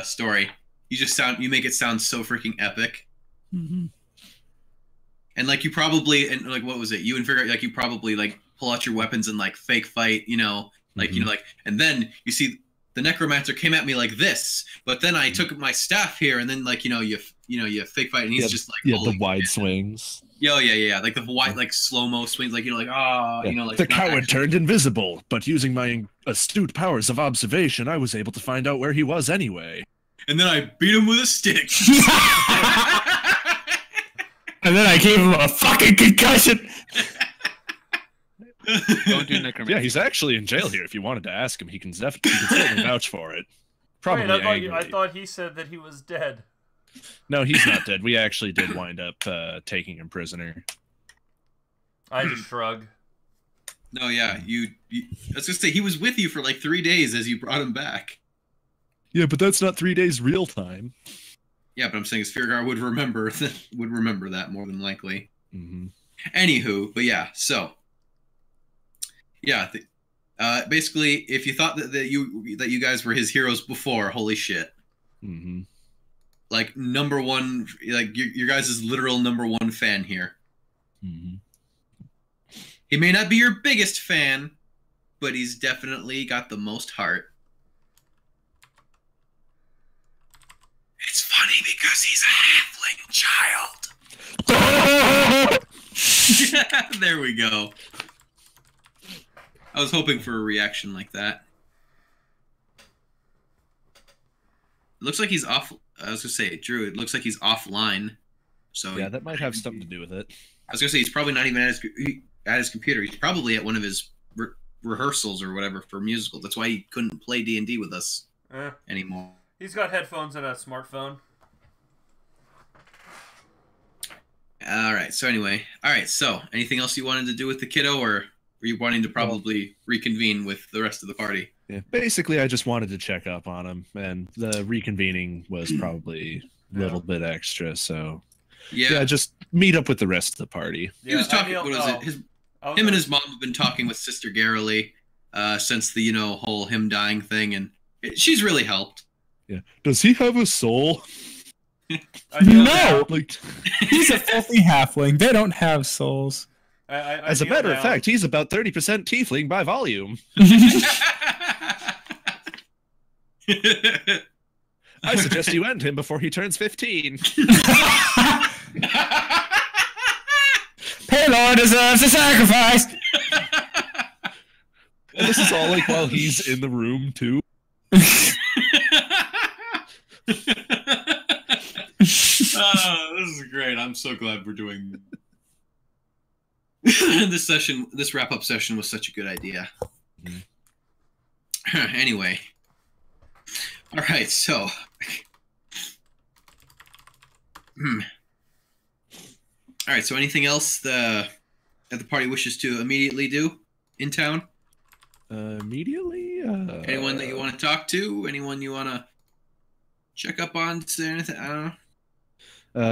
story. You make it sound so freaking epic. Mm-hmm. And like you probably what was it? You and figure like you probably like pull out your weapons and like fake fight, and then you see the necromancer came at me like this, but then I took my staff here, and then you fake fight, and he's just like the wide swings. Yeah, like the wide like slow mo swings, like the coward turned invisible, but using my astute powers of observation, I was able to find out where he was anyway. And then I beat him with a stick. And then I gave him a fucking concussion. Don't do necromancy. Yeah, he's actually in jail here. If you wanted to ask him, he can certainly vouch for it. Probably Wait, I thought he said that he was dead. No, he's not dead. We actually did wind up taking him prisoner. I just shrug. No, yeah, I was gonna say he was with you for like 3 days as you brought him back. Yeah, but that's not 3 days real time. Yeah, but I'm saying Feargar would remember that more than likely. Mm-hmm. Anywho, but yeah, so yeah, basically, if you thought that you guys were his heroes before, holy shit! Mm-hmm. Like number one, like your guys' literal number one fan here. Mm-hmm. He may not be your biggest fan, but he's definitely got the most heart. It's funny because he's a halfling child. There we go. I was hoping for a reaction like that. It looks like he's off. I was gonna say, Drew. It looks like he's offline. So yeah, that might have something to do with it. I was gonna say he's probably not even at his computer. He's probably at one of his rehearsals or whatever for musical. That's why he couldn't play D&D with us anymore. He's got headphones and a smartphone. All right. So anyway, all right. So anything else you wanted to do with the kiddo, or were you wanting to probably reconvene with the rest of the party? Yeah, basically, I just wanted to check up on him, and the reconvening was probably a little bit extra. So yeah, just meet up with the rest of the party. He was talking. What was it? Him and his mom have been talking with Sister Garrily since the whole him dying thing, and she's really helped. Yeah. Does he have a soul? No, Like, he's a filthy halfling. They don't have souls. as a matter of fact, he's about 30% tiefling by volume. I suggest you end him before he turns 15. Paylor deserves a sacrifice. And this is all like while he's in the room too. This is great. I'm so glad we're doing this session. This wrap-up session was such a good idea. Anyway, all right. So, all right. So, anything else that the party wishes to immediately do in town? Immediately? Anyone that you want to talk to? Anyone you want to check up on? Say anything? I don't know.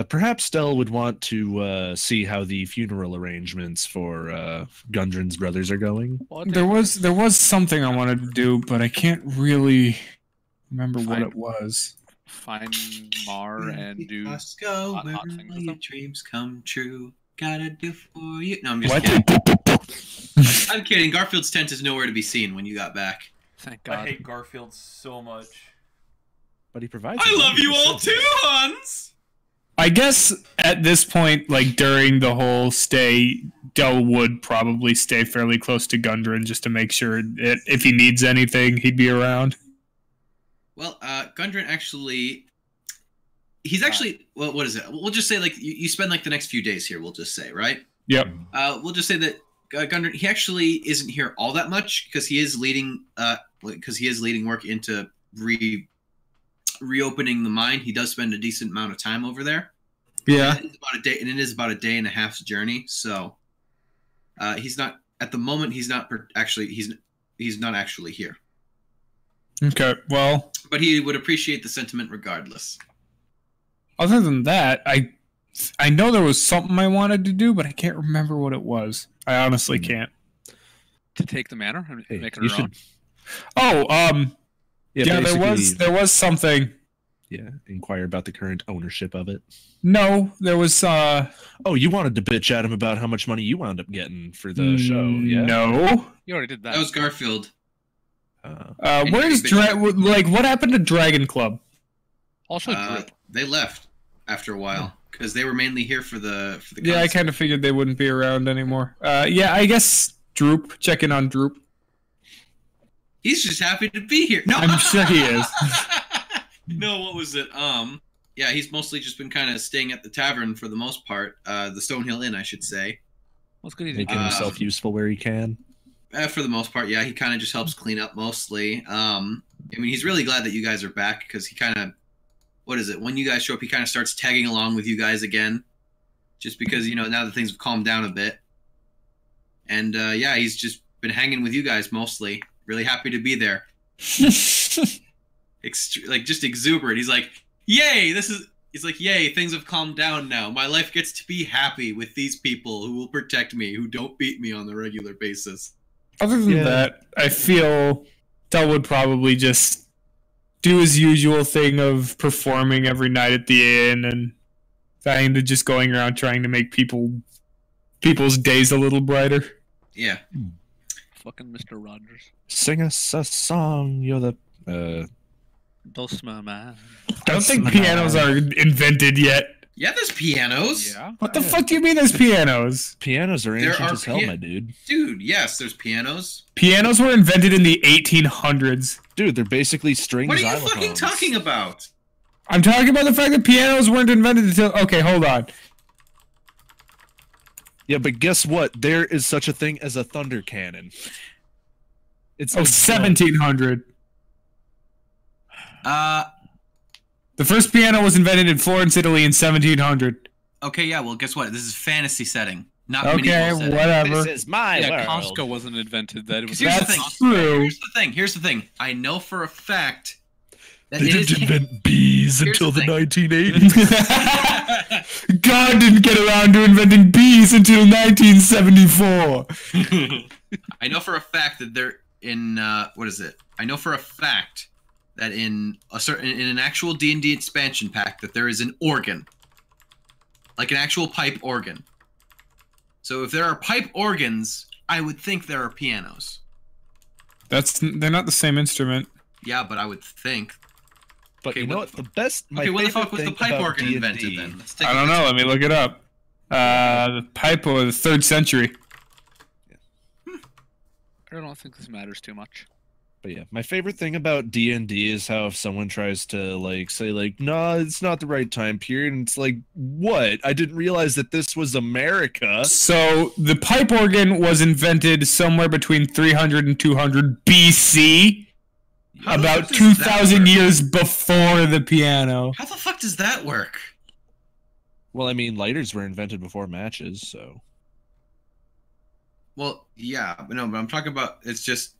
Perhaps Dell would want to see how the funeral arrangements for Gundren's brothers are going. There was something I wanted to do, but I can't really remember what it was. Find Mar and do Let's go hot where things all with your them. dreams come true. Gotta do for you. No, I'm just What? kidding. I'm kidding. Garfield's tent is nowhere to be seen when you got back. Thank I God. hate Garfield so much. But he provides. I love you all too, Hans. I guess at this point, like during the whole stay, Dell would probably stay fairly close to Gundren just to make sure that if he needs anything, he'd be around. Well, Gundren actually, he's actually, well, what is it? We'll just say like you spend like the next few days here. We'll just say, right? Yep. We'll just say that Gundren, he actually isn't here all that much because he is leading work into reopening the mine. He does spend a decent amount of time over there. Yeah. It is about a day and a half's journey. So, he's not at the moment. He's not actually here. Okay. Well, But he would appreciate the sentiment regardless. other than that, I know there was something I wanted to do, but I can't remember what it was. I honestly can't. To take the manor and Hey, make it you our own. should- Oh, yeah, basically, there was something. Yeah, inquire about the current ownership of it. No, there was Oh, you wanted to bitch at him about how much money you wound up getting for the show, yeah? No. You already did that. That was Garfield. Where's what happened to Dragon Club? Also, Drip. They left after a while because they were mainly here for the. Yeah, I concert. kind of figured they wouldn't be around anymore. Yeah, I guess Droop. Checking on Droop. He's just happy to be here. No, I'm sure he is. No, what was it? Yeah, he's mostly just been kind of staying at the tavern for the most part. The Stonehill Inn, I should say. What's good? He's Making himself useful where he can. For the most part, yeah, he kind of just helps clean up mostly. I mean, he's really glad that you guys are back because he kind of, what is it? When you guys show up, he kind of starts tagging along with you guys again, just because now that things have calmed down a bit. And yeah, he's just been hanging with you guys mostly. Really happy to be there. Just exuberant. He's like, "Yay! He's like, "Yay! Things have calmed down now. My life gets to be happy with these people who will protect me, who don't beat me on the regular basis." Other than that, I feel Del would probably just do his usual thing of performing every night at the inn and kind of just going around trying to make people's days a little brighter. Yeah. fucking Mr. Rogers. Sing us a song. You're the Dulcimer man. I don't think pianos are invented yet. Yeah, there's pianos. Yeah. What the fuck do you mean there's pianos? pianos are There ancient are as hell, my dude. Dude, yes, there's pianos. Pianos were invented in the 1800s. Dude, they're basically string What are you xylophones. fucking talking about? I'm talking about the fact that pianos weren't invented until... Okay, hold on. Yeah, but guess what? There is such a thing as a thunder cannon. It's Oh, 1700. The first piano was invented in Florence, Italy in 1700. Okay, yeah, well, guess what? This is fantasy setting, not Okay, medieval setting. whatever. This is my Yeah, world. Costco wasn't invented. That it was. Here's the That's thing. true. Here's the thing. I know for a fact that They it is didn't invent bees Here's until the the thing. 1980s. God didn't get around to inventing bees until 1974. I know for a fact that they're in what is it? I know for a fact that in an actual D&D expansion pack that there is an organ. Like an actual pipe organ. So if there are pipe organs, I would think there are pianos. They're not the same instrument. Yeah, but I would think. But Okay, you know what what? The best. My Okay, when the favorite fuck was the thing pipe about organ D&D invented then? Let's take I don't know. Let me look it up. The pipe was the 3rd century. I don't think this matters too much. But yeah, my favorite thing about D&D is how if someone tries to like say like, "No, it's not the right time period," and it's like, "What? I didn't realize that this was America." So the pipe organ was invented somewhere between 300 and 200 BC, How the about fuck does that 2,000 work? years before the piano. How the fuck does that work? Well, I mean, lighters were invented before matches, so. Well, yeah, but no, but I'm talking about. It's just.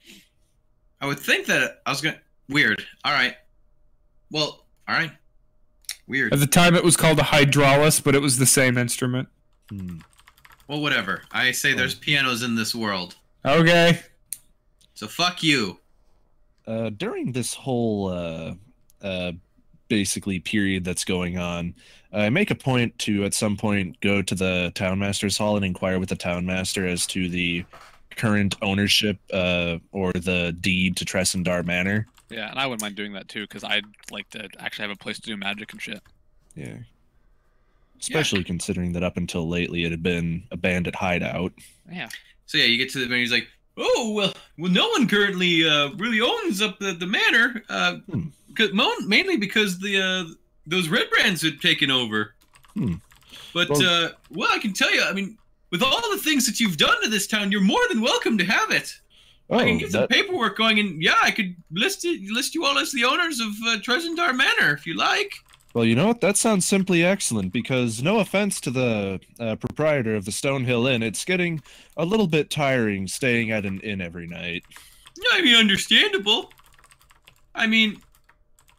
I would think that I was gonna. Weird. All right. Well, all right. Weird. At the time, it was called a hydraulis, but it was the same instrument. Well, whatever. I say there's pianos in this world. Okay. So fuck you. During this whole basically period that's going on, I make a point to at some point go to the townmaster's hall and inquire with the townmaster as to the current ownership or the deed to Tressendar Manor. Yeah, and I wouldn't mind doing that too, because I'd like to actually have a place to do magic and shit. Yeah. Especially considering that up until lately it had been a bandit hideout. Yeah. So yeah, you get to the manor. He's like, oh well, no one currently really owns up the manor. Mainly because the those red brands had taken over. But well, I can tell you, I mean, with all the things that you've done to this town, you're more than welcome to have it. Oh, I can get some paperwork going, and yeah, I could list you all as the owners of Tressendar Manor if you like. Well, you know what? That sounds simply excellent, because no offense to the proprietor of the Stonehill Inn, it's getting a little bit tiring staying at an inn every night. I mean, understandable. I mean,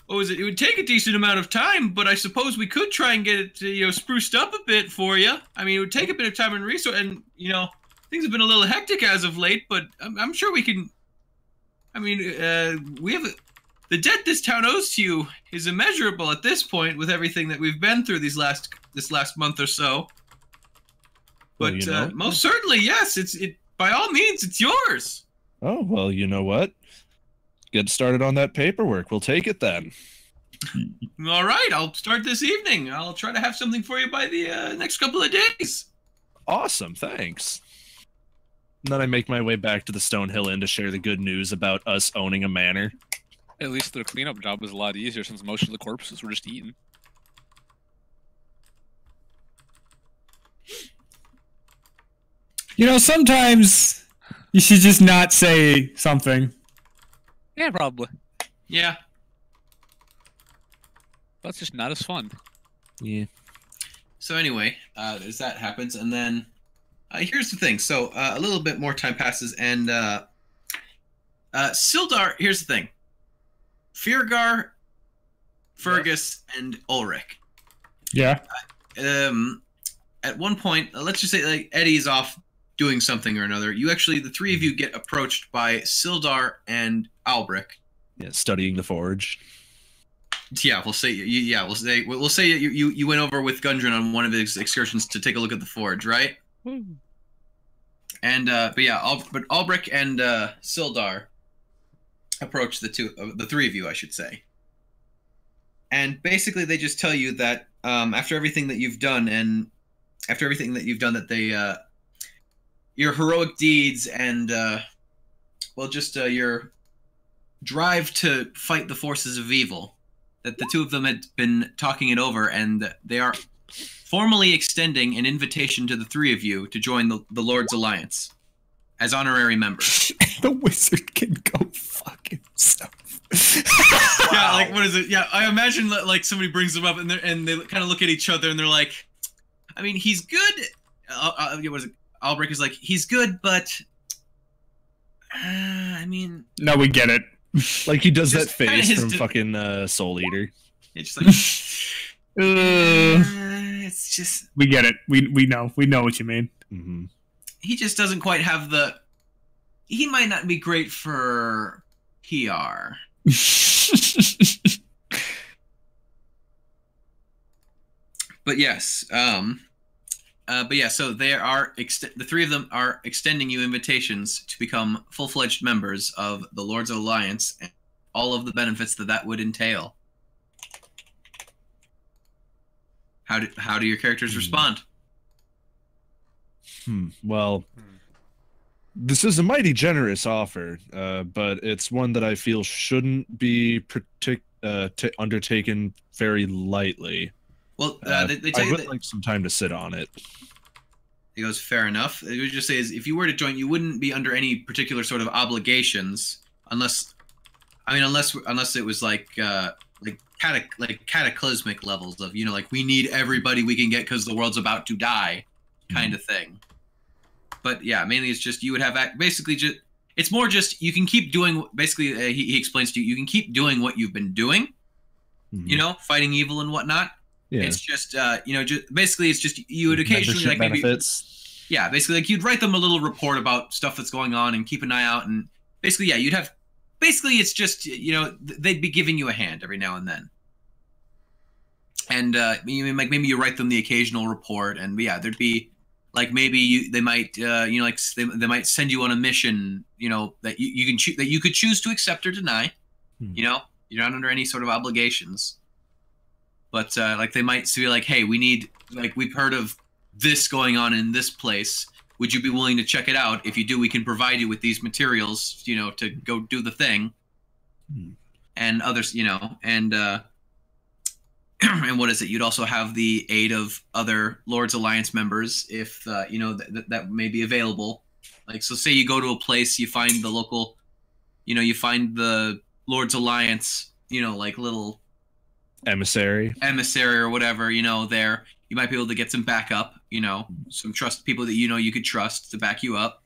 what was it? It would take a decent amount of time, but I suppose we could try and get it, spruced up a bit for you. I mean, it would take a bit of time and resource, and things have been a little hectic as of late. But I'm sure we can. I mean, we have the debt this town owes to you is immeasurable at this point with everything that we've been through this last month or so. But Well, most certainly, yes. It by all means, it's yours. Oh, well, you know what? Get started on that paperwork. We'll take it then. All right, I'll start this evening. I'll try to have something for you by the next couple of days. Awesome, thanks. And then I make my way back to the Stonehill Inn to share the good news about us owning a manor. At least the cleanup job was a lot easier since most of the corpses were just eaten. Sometimes you should just not say something. Yeah, probably. Yeah. That's just not as fun. Yeah. So anyway, as that happens, and then here's the thing. So a little bit more time passes, and Sildar. Here's the thing. Firgar, Fergus, and Ulrich. Yeah. At one point, let's just say like Eddie's off doing something or another. The three of you get approached by Sildar and Albrecht. Yeah, studying the forge. Yeah, we'll say you went over with Gundren on one of his excursions to take a look at the forge, right? And but Albrecht and Sildar approach the three of you, I should say. And basically, they just tell you that after everything that you've done, that they your heroic deeds and your drive to fight the forces of evil, that the two of them had been talking it over, and they are formally extending an invitation to the three of you to join the Lord's Alliance as honorary members. The wizard can go fuck himself. Yeah, like what is it? Yeah, I imagine that, like somebody brings them up and they kind of look at each other and they're like, I mean, he's good. What is it? Albrecht is like, he's good, but I mean, no, we get it. Like he does that Just kinda face his from d- fucking Soul Eater. it's just like it's just We get it. We know what you mean. Mm-hmm. he just doesn't quite have the. He might not be great for PR. But yes, but yeah, so they are the three of them are extending you invitations to become full-fledged members of the Lords of Alliance and all of the benefits that would entail. How do your characters respond? Well, this is a mighty generous offer, but it's one that I feel shouldn't be undertaken very lightly. Well, they tell I you would that like some time to sit on it. he goes, fair enough. It would just say is if you were to join, you wouldn't be under any particular sort of obligations, unless it was like cataclysmic levels of, you know, like we need everybody we can get because the world's about to die, kind of thing. But yeah, mainly it's just you would have basically just it's more just you can keep doing basically he explains to you you can keep doing what you've been doing, you know, fighting evil and whatnot. Yeah. It's just you know, just basically it's just you would occasionally like maybe yeah, basically like you'd write them a little report about stuff that's going on and keep an eye out, and basically yeah, you'd have basically it's just, you know, they'd be giving you a hand every now and then. And like maybe you write them the occasional report, and yeah, there'd be like maybe they might you know, like they might send you on a mission, you know, that you can that you could choose to accept or deny. You know, you're not under any sort of obligations. But like they might be like, hey, we need, like, we've heard of this going on in this place. Would you be willing to check it out? If you do, we can provide you with these materials, you know, to go do the thing. And others, you know, and and what is it? You'd also have the aid of other Lords Alliance members if you know that may be available. Like, so say you go to a place, you find the local, you know, you find the Lords Alliance, you know, like little emissary or whatever, you know, there you might be able to get some backup, you know, some people that you know you could trust to back you up.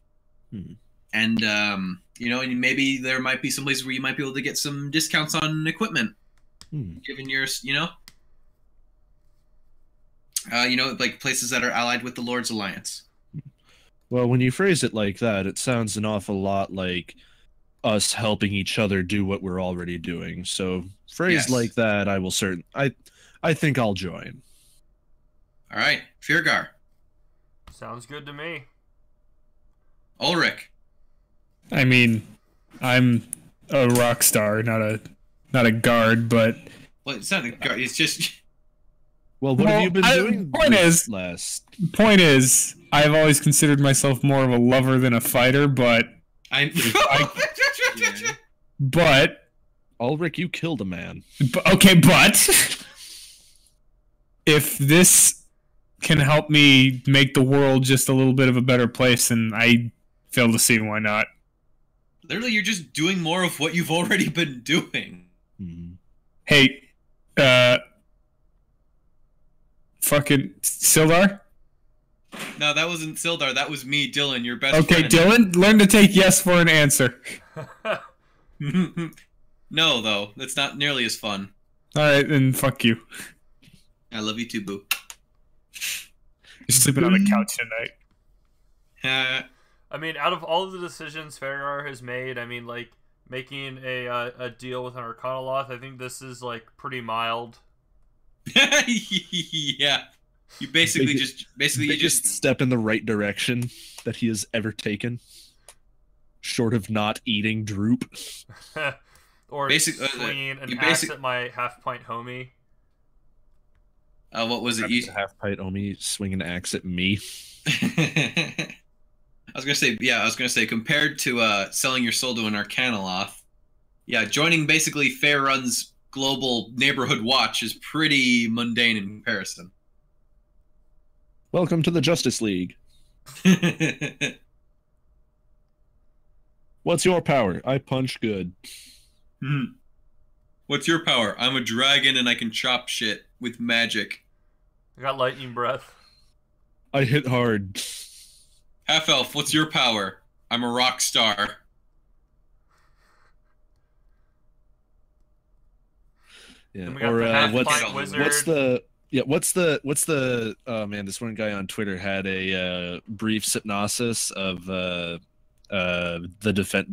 And you know, and maybe there might be some places where you might be able to get some discounts on equipment, given your, you know, like places that are allied with the Lords Alliance. Well, when you phrase it like that, it sounds an awful lot like us helping each other do what we're already doing. So phrased like that, I will I think I'll join. All right, Firgar. Sounds good to me. Ulrich. I mean, I'm a rock star, not a guard, but well, it's not a guard. It's just. Well, what have you been doing? Point is, I've always considered myself more of a lover than a fighter, but but Ulrich, you killed a man. Okay, but if this can help me make the world just a little bit of a better place, then I fail to see why not. Literally, you're just doing more of what you've already been doing. Hey, fucking Sildar? No, that wasn't Sildar. That was me, Dylan, your best friend. Okay, Dylan, learn to take yes for an answer. No, though. That's not nearly as fun. Alright, then fuck you. I love you too, boo. You're sleeping on the couch tonight. I mean, out of all of the decisions Farrar has made, I mean, like, making a deal with an Arcanoloth, I think this is, like, pretty mild. Yeah. You basically just step in the right direction that he has ever taken. Short of not eating Droop. Or swinging an axe at my half-pint homie. What was it? Half-pint homie swing an axe at me. I was gonna say, compared to selling your soul to an Arcanoloth, yeah, joining basically Fairun's global neighborhood watch is pretty mundane in comparison. Welcome to the Justice League. What's your power? I punch good. What's your power? I'm a dragon and I can chop shit with magic. I got lightning breath. I hit hard. Half elf, what's your power? I'm a rock star. Yeah. Then we got Or the half what's pint wizard. what's the oh man, this one guy on Twitter had a brief synopsis of the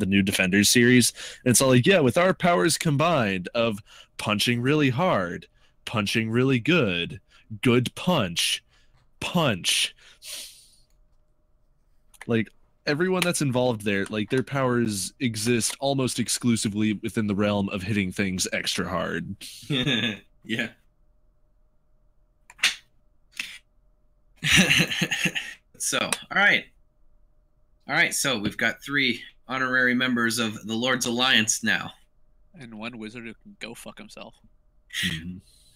new Defenders series, and it's all like, yeah, with our powers combined of punching really hard, punching really good, good punch, like everyone that's involved there, like their powers exist almost exclusively within the realm of hitting things extra hard. Yeah. So, all right, so we've got 3 honorary members of the Lord's Alliance now. And one wizard who can go fuck himself.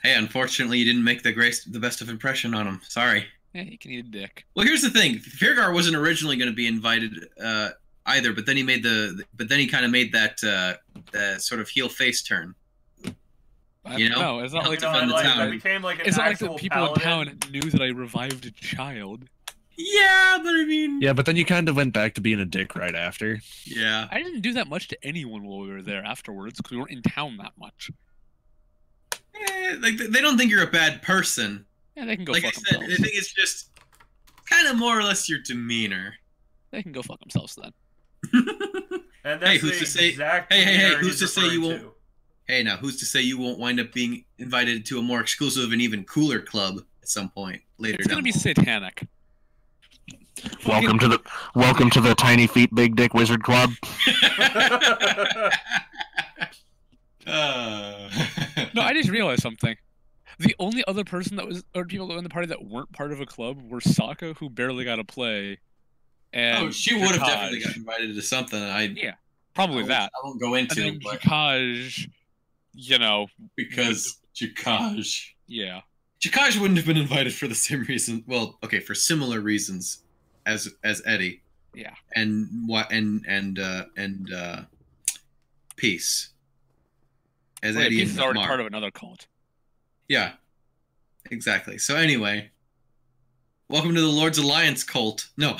Hey, unfortunately, you didn't make the best of impression on him. Sorry. Yeah, he can eat a dick. Well, here's the thing: Firgar wasn't originally going to be invited either, but then he made kind of made that sort of heel face turn. You know, no, it's not like defend the town. It became like an it's not like the actual people in paladin. town knew that I revived a child. Yeah, but I mean, Yeah, but then you kind of went back to being a dick right after. yeah. I didn't do that much to anyone while we were there afterwards because we weren't in town that much. Like they don't think you're a bad person. Yeah, they can go Like I fuck said, themselves. I think it's just kind of more or less your demeanor. They can go fuck themselves then. And that's Hey, who's the to say- exact hey, demeanor who's he's to say you referring won't- to. Hey, now who's to say you won't wind up being invited to a more exclusive and even cooler club at some point later? It's gonna down be the line? satanic. Welcome to the Tiny Feet Big Dick Wizard Club. No, I just realized something. The only other person or people that were in the party that weren't part of a club were Sokka, who barely got to play, and Oh, she would have Jakaj. definitely got invited to something. Yeah, probably that. I won't go And into, then but Jakaj, you know, because Jakaj. yeah. Jakaj wouldn't have been invited for the same reason. Well, okay, for similar reasons as Eddie. Yeah. And Peace. As Well, Eddie Peace and is already Mark. part of another cult. Yeah. Exactly. So anyway, welcome to the Lord's Alliance cult. No.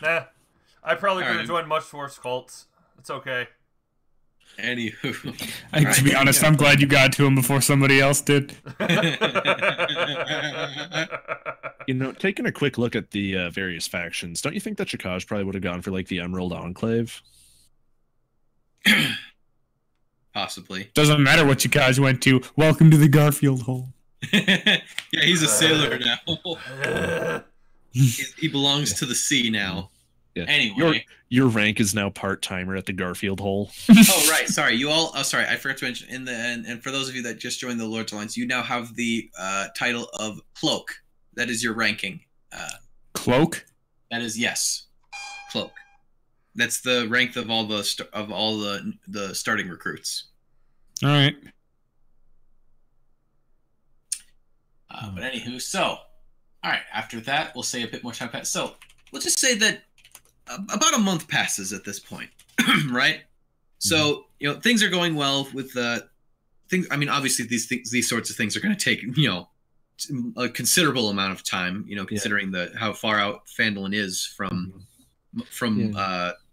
Nah, I probably could have Alright. joined much worse cults. It's okay. Anywho. To be honest, I'm glad you got to him before somebody else did. You know, taking a quick look at the various factions, don't you think that Jakaj probably would have gone for like the Emerald Enclave? Possibly. Doesn't matter what you guys went to. Welcome to the Garfield hole. Yeah, he's a sailor now. He belongs to the sea now. Yeah. Anyway. Your rank is now part-timer at the Garfield hole. Oh, right. Sorry. You all. Oh, sorry. I forgot to mention. And for those of you that just joined the Lord's Alliance, you now have the title of Cloak. That is your ranking. Cloak? That is yes, Cloak. That's the rank of all the the starting recruits. All right. But anywho, so all right. After that, we'll say a bit more time passed. So we'll just say that about a month passes at this point, right? So things are going well with things. I mean, obviously these sorts of things are going to take a considerable amount of time. Considering how far out Phandelver is from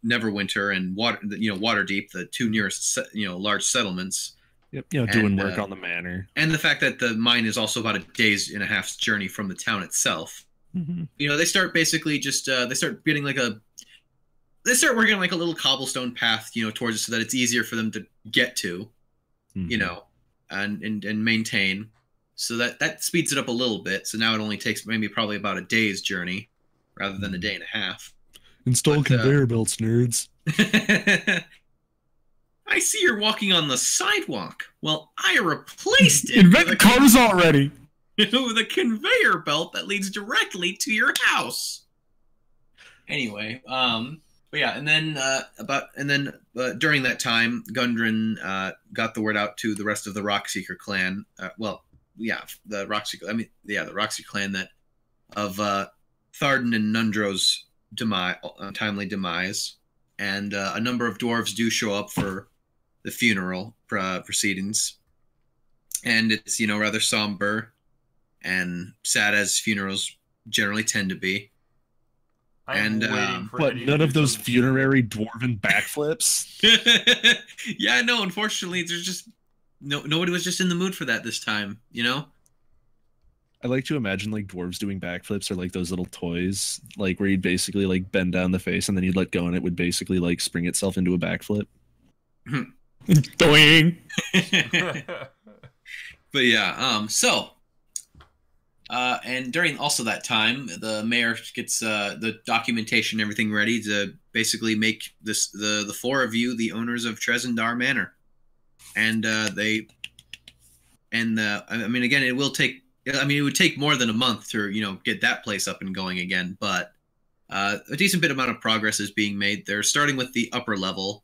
Neverwinter and Waterdeep, the 2 nearest large settlements. Yep, doing work on the manor. And the fact that the mine is also about a day's and a half's journey from the town itself. Mm-hmm. They start basically just they start getting they start working on like a little cobblestone path, towards it so that it's easier for them to get to, and maintain. So that speeds it up a little bit. So now it only takes probably about a day's journey rather than a day and a half. Install conveyor belts, nerds. I see you're walking on the sidewalk. Well, I replaced it Invent cars already. with a conveyor belt that leads directly to your house. Anyway, but yeah, and then during that time, Gundren got the word out to the rest of the Rockseeker clan. The Rockseeker clan that of Tharden and Nundro's untimely demise, and a number of dwarves do show up for funeral proceedings, and it's rather somber and sad, as funerals generally tend to be. I'm waiting for but Eddie none to of do those some- funerary dwarven backflips. Yeah, no, unfortunately, there's just nobody was just in the mood for that this time. I like to imagine like dwarves doing backflips, or like those little toys, like where you'd basically like bend down the face and then you'd let go and it would basically like spring itself into a backflip. Doing. But yeah, and during also that time, the mayor gets the documentation and everything ready to basically make the four of you the owners of Trezendar Manor, and I mean, again, it will take. I mean, it would take more than a month to get that place up and going again, but a decent bit amount of progress is being made. They're starting with the upper level,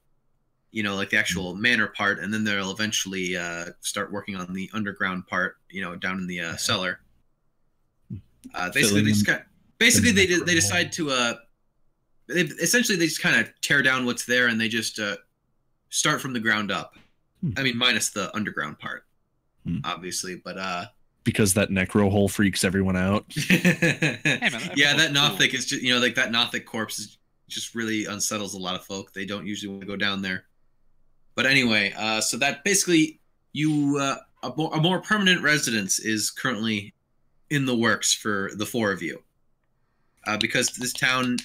like the actual manor part, and then they'll eventually start working on the underground part, down in the cellar. Basically, they decide to they just kind of tear down what's there, and they just start from the ground up. I mean, minus the underground part, obviously, but because that necro hole freaks everyone out. Hey, man, yeah, that Nothic is just like that Nothic corpse is just really unsettles a lot of folk. They don't usually want to go down there. But anyway, so that basically a more permanent residence is currently in the works for the four of you, because this town,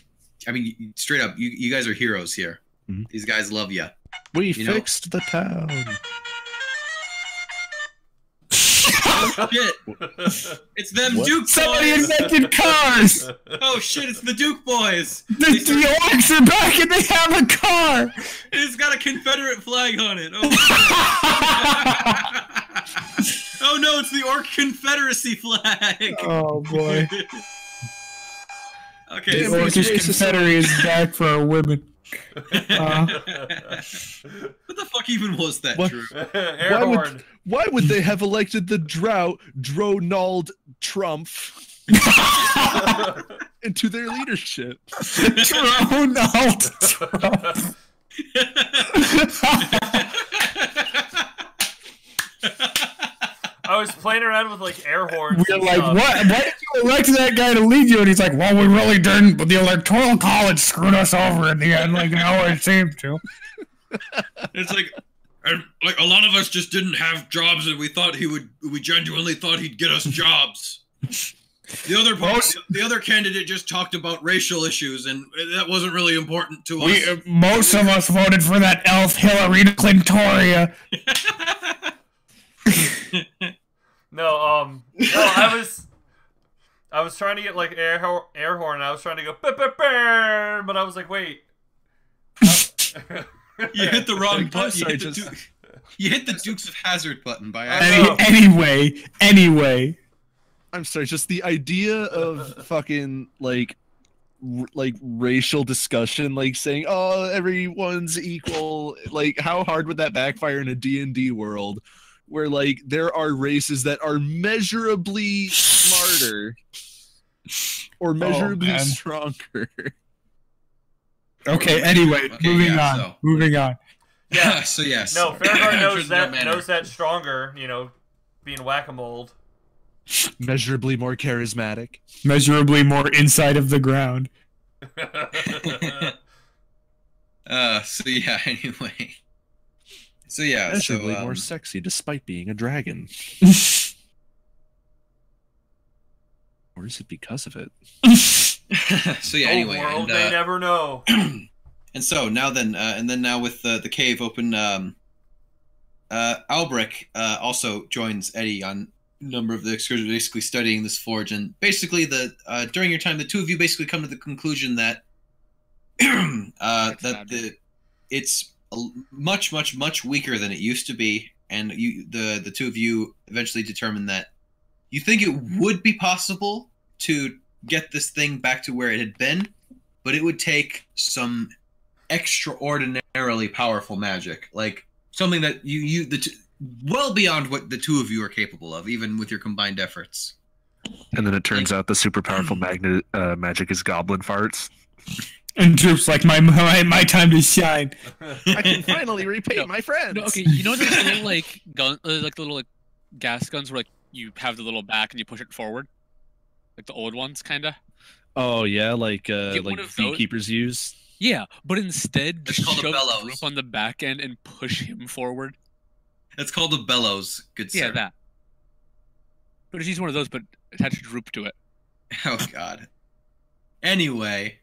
I mean, straight up, you guys are heroes here. Mm-hmm. These guys love you. We fixed the town. Oh shit! It's them Duke boys. Somebody invented cars. Oh shit! It's the Duke boys. The orcs are back and they have a car. It's got a Confederate flag on it. Oh, oh no! It's the Orc Confederacy flag. Oh boy! Okay. The Orcish Confederacy is back for our women. What the fuck even was that, What? Drew? Air horn. Why would they have elected the Donald Trump into their leadership? Donald Trump. I was playing around with like air horns. We're and like, stuff. what? Why did you elect that guy to lead you? And he's like, well, we really didn't, but the Electoral College screwed us over in the end, like it seemed to. It's like a lot of us just didn't have jobs, and we genuinely thought he'd get us jobs. The other candidate just talked about racial issues, and that wasn't really important to us. Most of us voted for that elf Hillary Clintoria. No, I was trying to get like air horn. I was trying to go, but I was like, wait. You hit the wrong button. Sorry, You hit the Dukes of Hazzard button by accident. Anyway. I'm sorry, just the idea of fucking like racial discussion, like saying, "Oh, everyone's equal." Like, how hard would that backfire in a D&D world, where like there are races that are measurably smarter or measurably stronger? Okay. Anyway, moving on. Yeah. So yes. No, Farragut knows that stronger. Being whack-a-mole. Measurably more charismatic. Measurably more inside of the ground. So yeah. Anyway. So yeah. Measurably more sexy, despite being a dragon. Or is it because of it? So yeah. Anyway, the world may never know. And so now then, now with the cave open, Albrecht also joins Eddie on a number of the excursions, basically studying this forge. And basically, during your time, the two of you basically come to the conclusion that it's much, much, much weaker than it used to be. And the two of you eventually determine that you think it would be possible to get this thing back to where it had been, but it would take some extraordinarily powerful magic, like something that well beyond what the two of you are capable of, even with your combined efforts. And then it turns out the super powerful magic is goblin farts. And Droop's like, my time to shine. I can finally repay my friends. No, okay, you know those little like gun, like little like gas guns where like you have the little back and you push it forward, like the old ones, kinda. Oh yeah, like one of those. beekeepers use. Yeah, but instead It's just called a shove bellows. Droop on the back end and push him forward. That's called a bellows, good sir. Yeah, that. But just use one of those, but attach Droop to it. Oh God. Anyway,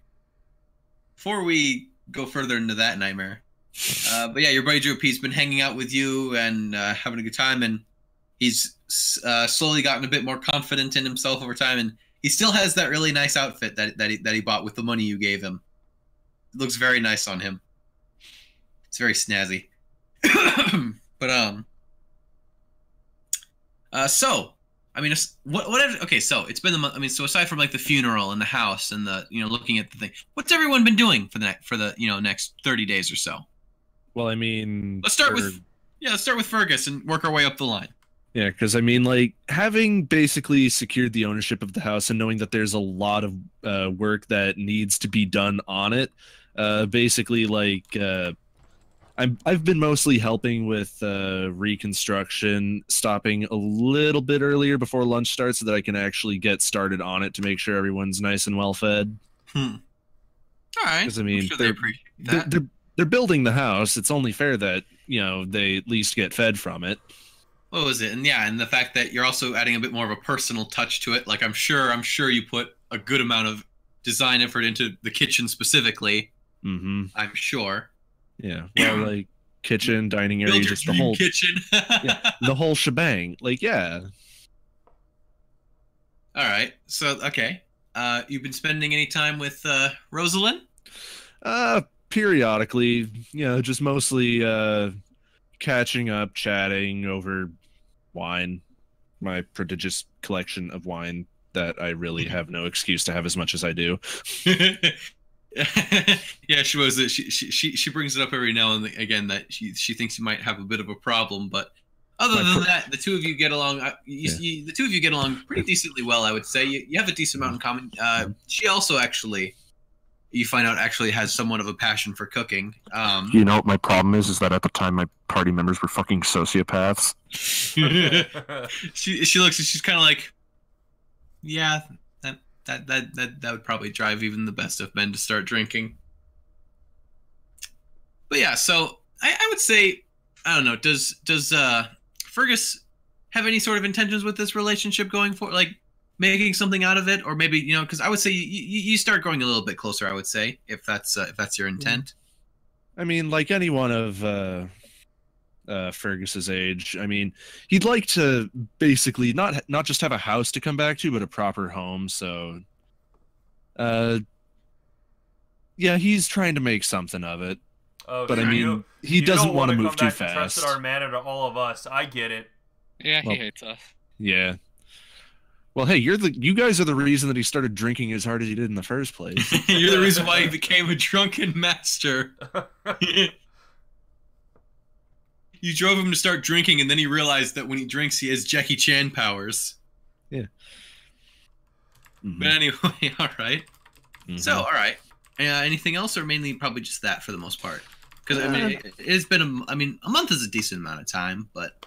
before we go further into that nightmare, but yeah, your buddy Droop, he's been hanging out with you and having a good time, and he's slowly gotten a bit more confident in himself over time, and he still has that really nice outfit that he bought with the money you gave him. It looks very nice on him. It's very snazzy. But so I mean, okay, so it's been the month. I mean, so aside from like the funeral and the house and the looking at the thing, what's everyone been doing for the next 30 days or so? Well, I mean, let's start with Fergus and work our way up the line. Yeah, because I mean, like, having basically secured the ownership of the house and knowing that there's a lot of work that needs to be done on it, basically, like, I've been mostly helping with reconstruction, stopping a little bit earlier before lunch starts so that I can actually get started on it to make sure everyone's nice and well fed. All right. Because I mean, I'm sure they appreciate that. They're building the house. It's only fair that they at least get fed from it. What was it? And yeah, and the fact that you're also adding a bit more of a personal touch to it. Like I'm sure you put a good amount of design effort into the kitchen specifically. Mm-hmm. I'm sure. Yeah. Well, like kitchen, dining area, just the whole kitchen. Yeah, the whole shebang. Like, yeah. All right. So, okay. You've been spending any time with Rosalind? Periodically, just mostly catching up, chatting over wine, my prodigious collection of wine that I really have no excuse to have as much as I do. Yeah, she brings it up every now and again that she thinks you might have a bit of a problem, but other than that, the two of you get along. The two of you get along pretty decently well, I would say. You have a decent amount in common. She also actually, you find out, actually has somewhat of a passion for cooking. You know what my problem is that at the time my party members were fucking sociopaths. She looks and she's kind of like, yeah, that would probably drive even the best of men to start drinking. But yeah, so I would say, I don't know, does Fergus have any sort of intentions with this relationship going forward, like making something out of it, or maybe because I would say you start growing a little bit closer, I would say, if that's your intent. I mean, like anyone of Fergus's age, I mean, he'd like to basically not just have a house to come back to, but a proper home. So, yeah, he's trying to make something of it. Oh, but so I mean, he doesn't want to move too fast. Trusted our manner to all of us. I get it. Yeah, he hates us. Yeah. Well, hey, you guys are the reason that he started drinking as hard as he did in the first place. You're the reason why he became a drunken master. You drove him to start drinking, and then he realized that when he drinks, he has Jackie Chan powers. Yeah. Mm-hmm. But anyway, all right. Mm-hmm. So, all right. Anything else, or mainly probably just that for the most part? Because I mean, it's been a month is a decent amount of time, but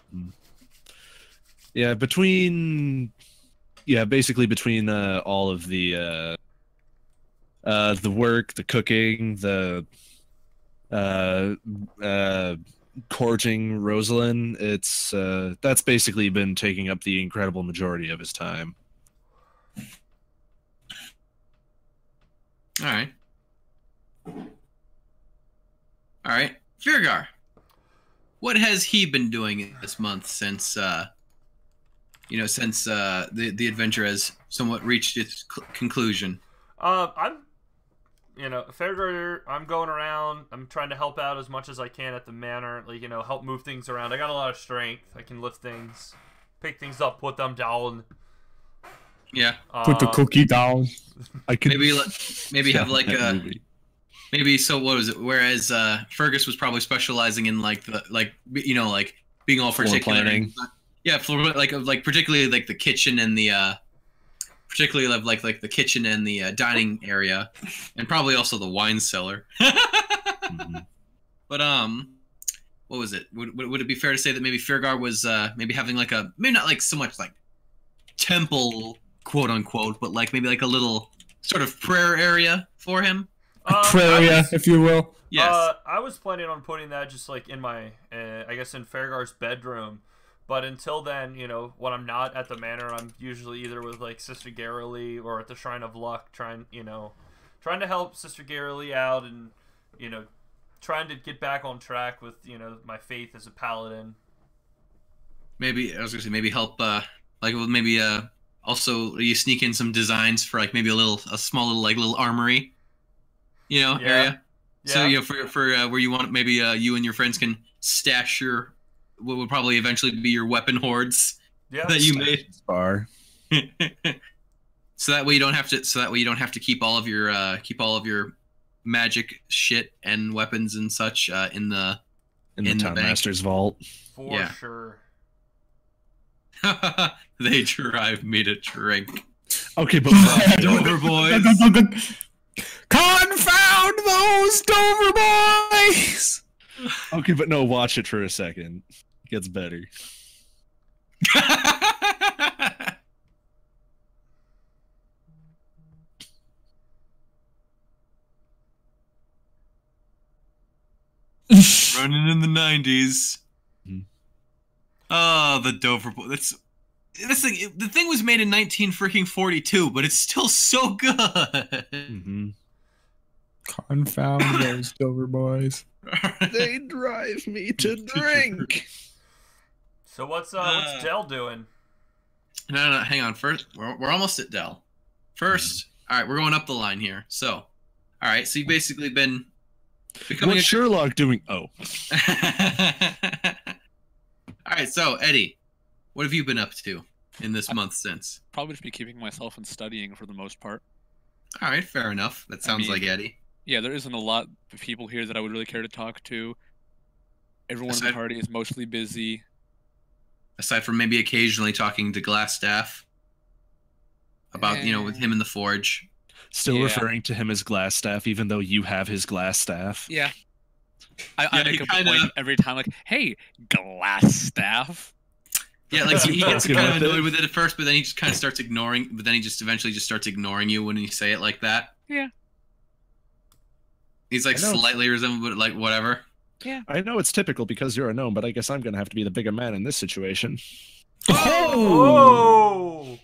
yeah, basically between all of the work, the cooking, the courting Rosalind, it's that's basically been taking up the incredible majority of his time. All right. All right, Virgar, what has he been doing this month since the adventure has somewhat reached its conclusion? I'm going around. I'm trying to help out as much as I can at the manor. Like, help move things around. I got a lot of strength. I can lift things, pick things up, put them down. Yeah. Put the cookie down. I could maybe have like a. Maybe so. What was it? Whereas Fergus was probably specializing in being all particular. Planning. Yeah, for like particularly like the kitchen and the particularly of like the kitchen and the dining area, and probably also the wine cellar. But what was it? Would it be fair to say that maybe Firgar was maybe having like a maybe not like so much like temple quote unquote, but like maybe like a little sort of prayer area for him? Prayer, if you will. Yes. I was planning on putting that just like in my, I guess in Fargar's bedroom. But until then, you know, when I'm not at the manor, I'm usually either with like Sister Garrily or at the Shrine of Luck, trying to help Sister Garrily out and, you know, trying to get back on track with, you know, my faith as a paladin. Maybe I was gonna say maybe help like maybe also you sneak in some designs for like maybe a small little armory, you know, area. Yeah. So you know for where you want maybe you and your friends can stash your what would probably eventually be your weapon hoards that you made. Bar. So that way you don't have to keep all of your magic shit and weapons and such in the Town Master's vault. For sure. They drive me to drink. Okay, but Dover boys. Confound those Dover boys! Okay, but no, watch it for a second. It gets better. Running in the 90s. Oh, the Dover boy. This thing. The thing was made in 1942, but it's still so good. Confound those Dover boys. They drive me to drink. So what's Dell doing? No, hang on. First, we're almost at Dell. First, all right, we're going up the line here. So, all right, so you've basically been becoming What's Sherlock doing? Oh. All right, so Eddie, what have you been up to in this month since? Probably just be keeping myself and studying for the most part. All right, fair enough. That sounds like Eddie. Yeah, there isn't a lot of people here that I would really care to talk to. Everyone in the party is mostly busy. Aside from maybe occasionally talking to Glassstaff about, you know, with him in the forge. Still referring to him as Glassstaff, even though you have his Glassstaff. Yeah. I make a point every time, like, hey, Glassstaff. Yeah, like he gets kind of annoyed with it at first, but then he just kind of starts ignoring. But then he just eventually just starts ignoring you when you say it like that. Yeah. He's like slightly resentful, but like whatever. Yeah. I know it's typical because you're a gnome, but I guess I'm gonna have to be the bigger man in this situation. Oh!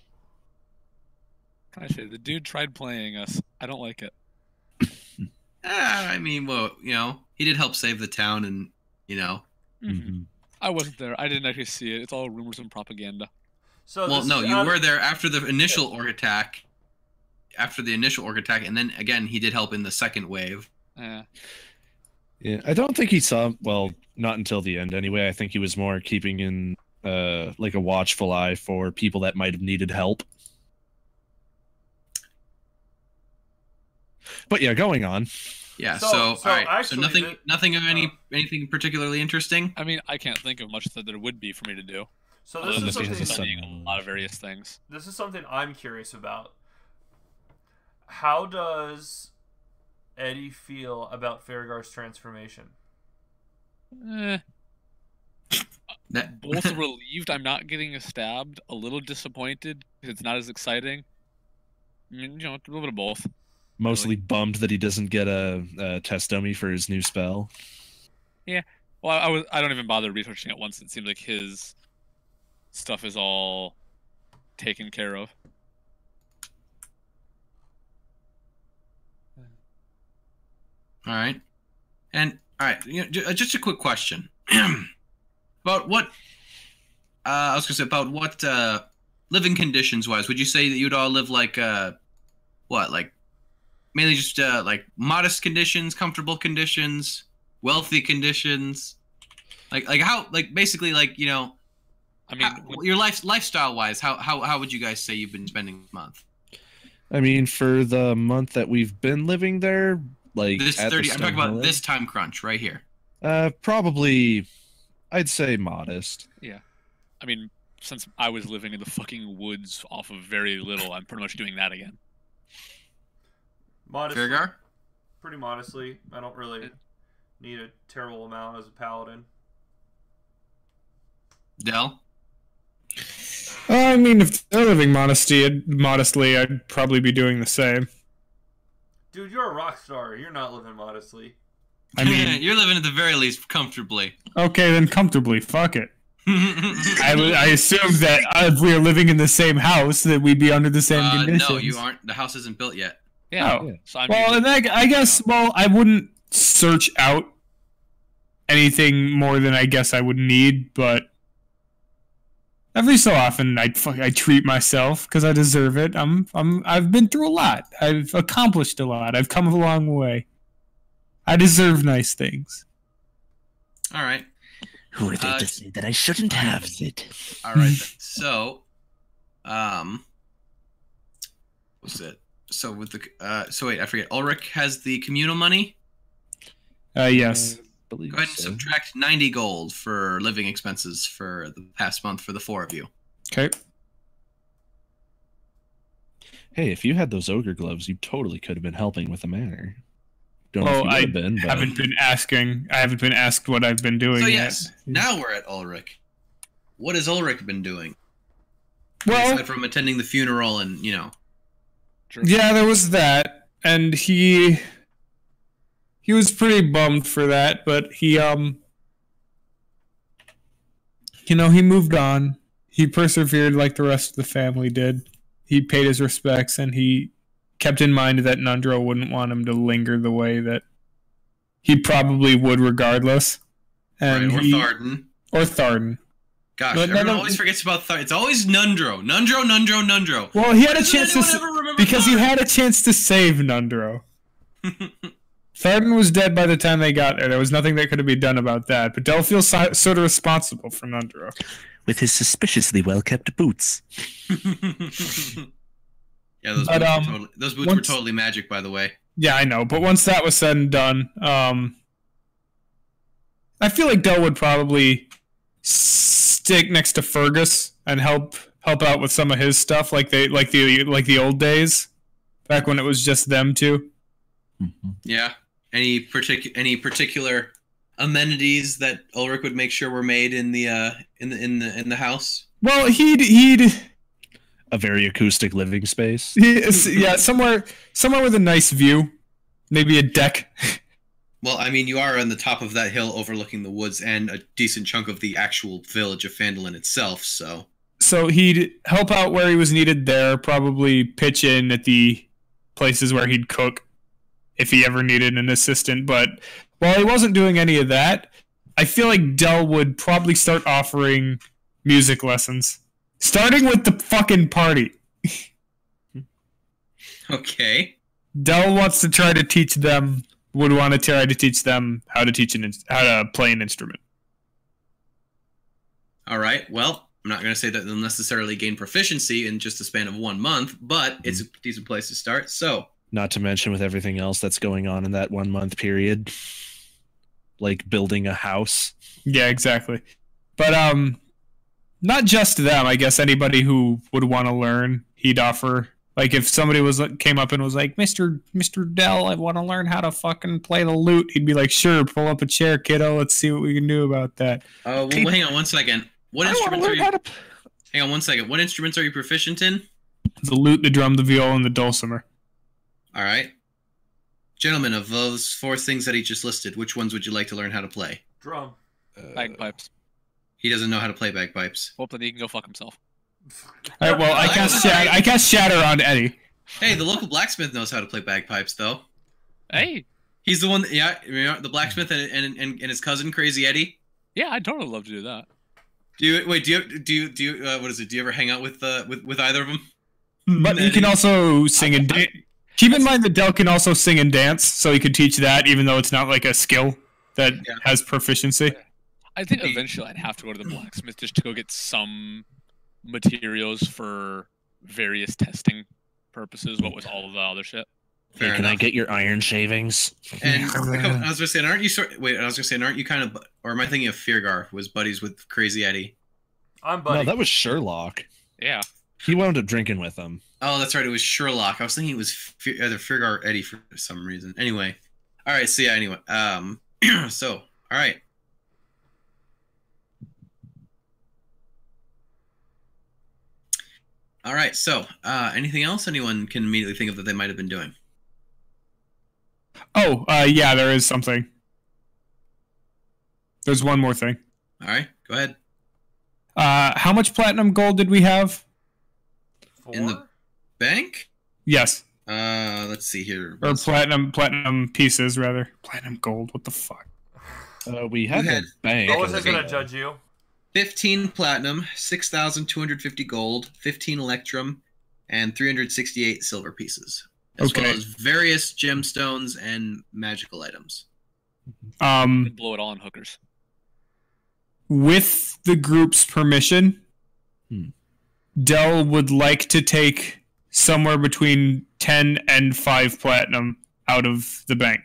I say the dude tried playing us. I don't like it. I mean, well, you know, he did help save the town, and you know. I wasn't there. I didn't actually see it. It's all rumors and propaganda. So well, no, you were there after the initial orc attack. After the initial orc attack, and then again, he did help in the second wave. Yeah, I don't think he saw. Well, not until the end, anyway. I think he was more keeping in like a watchful eye for people that might have needed help. But yeah, going on. Yeah. So all right. Actually, so nothing of anything particularly interesting. I mean, I can't think of much that there would be for me to do. So this is something studying a lot of various things. This is something I'm curious about. How does Eddie feel about Farragar's transformation? Both relieved I'm not getting stabbed, a little disappointed because it's not as exciting. I mean, you know, a little bit of both. Mostly bummed that he doesn't get a test dummy for his new spell. Yeah. Well, I don't even bother researching it once. It seems like his stuff is all taken care of. All right, and all right, you know, just a quick question about what I was gonna say about what living conditions wise. Would you say that you'd all live like what, like mainly just like modest conditions, comfortable conditions, wealthy conditions, like how, like basically like, you know, I mean, your lifestyle wise, how would you guys say you've been spending the month? I mean, for the month that we've been living there. Like this 30, I'm talking about this time crunch right here. Probably, I'd say modest. Yeah, I mean, since I was living in the fucking woods off of very little, I'm pretty much doing that again. Modestly, Firgar? pretty modestly. I don't really need a terrible amount as a paladin. Del? I mean, if they're living modestly, I'd probably be doing the same. Dude, you're a rock star. You're not living modestly. I mean, You're living at the very least comfortably. okay, then comfortably. Fuck it. I assumed that if we were living in the same house, that we'd be under the same conditions. No, you aren't. The house isn't built yet. Yeah. Oh. So I'm Well, and I guess, I wouldn't search out anything more than I guess I would need, but every so often I treat myself because I deserve it. I've been through a lot. I've accomplished a lot. I've come a long way. I deserve nice things. All right. Who are they to say that I shouldn't have it? All right. Then. So, what's it? So with the so wait, I forget. Ulrich has the communal money. Yes. Go ahead and subtract 90 gold for living expenses for the past month for the 4 of you. Okay. Hey, if you had those ogre gloves, you totally could have been helping with the manor. Don't know if Well, you I would have been, but... haven't been asking. I haven't been asked what I've been doing So yet. yes, now we're at Ulrich. What has Ulrich been doing? Well, Aside from attending the funeral and yeah, there was that, and he was pretty bummed for that, but he he moved on. He persevered like the rest of the family did. He paid his respects, and he kept in mind that Nundro wouldn't want him to linger the way that he probably would regardless. And right, or Tharden. Or Tharden. Gosh, But everyone always forgets about Tharden. It's always Nundro. Nundro. Well, he had a Doesn't chance anyone to ever remember because he Tharden? had a chance to save Nundro. Tharden was dead by the time they got there. There was nothing that could have been done about that. But Del feels sort of responsible for Nundro. With his suspiciously well-kept boots. Yeah, those boots were totally magic, by the way. Yeah, I know. But once that was said and done, I feel like Del would probably stick next to Fergus and help out with some of his stuff, like the old days, back when it was just them two. Mm-hmm. Yeah. Any particular amenities that Ulrich would make sure were made in the house? Well, he'd a very acoustic living space. yeah, somewhere with a nice view, maybe a deck. Well, I mean, you are on the top of that hill overlooking the woods and a decent chunk of the actual village of Phandelver itself, so... So he'd help out where he was needed there, probably pitch in at the places where he'd cook if he ever needed an assistant. But while he wasn't doing any of that, I feel like Del would probably start offering music lessons. Starting with the fucking party. Okay. Del wants to try to teach them... would want to try to teach them how to play an instrument. All right. Well, I'm not going to say that they'll necessarily gain proficiency in just a span of 1 month, but it's a decent place to start. So, not to mention with everything else that's going on in that 1 month period, like building a house. Yeah, exactly. But not just them. I guess anybody who would want to learn, he'd offer. Like if somebody came up and was like, Mr. Dell, I want to learn how to fucking play the lute. He'd be like, sure, pull up a chair, kiddo. Let's see what we can do about that. Well, hang on 1 second. What instruments are you? Hang on 1 second. What instruments are you proficient in? The lute, the drum, the viola, and the dulcimer. All right, gentlemen, of those 4 things that he just listed, which ones would you like to learn how to play? Drum. Bagpipes. He doesn't know how to play bagpipes. Well, then he can go fuck himself. All right, well, I cast Shatter on Eddie. Hey, the local blacksmith knows how to play bagpipes, though. Hey. He's the one. The blacksmith and his cousin, Crazy Eddie. Yeah, I'd totally love to do that. Do you what is it? Do you ever hang out with either of them? But he can also sing and dance. Keep in mind that Del can also sing and dance, so he could teach that, even though it's not like a skill that has proficiency. I think eventually I'd have to go to the blacksmith just to go get some materials for various testing purposes. What was all of the other shit? Hey, can I get your iron shavings? And I was gonna say, aren't you kind of, or am I thinking of Firgar was buddies with Crazy Eddie? I'm Buddy. No, that was Sherlock. Yeah. He wound up drinking with them. Oh, that's right. It was Sherlock. I was thinking it was either Frigga or Eddie for some reason. Anyway. All right. So, yeah, anyway. So, all right. All right. So, anything else anyone can immediately think of that they might have been doing? Oh, yeah, there is something. There's one more thing. All right. Go ahead. How much platinum gold did we have? 4? In the bank? Yes. Let's see here. Or platinum pieces, rather. Platinum gold, what the fuck? We had had- the bank. I wasn't going to judge you. 15 platinum, 6,250 gold, 15 electrum, and 368 silver pieces. As Okay. well as various gemstones and magical items. Blow it all on hookers. With the group's permission, Hmm. Dell would like to take somewhere between 10 and 5 platinum out of the bank.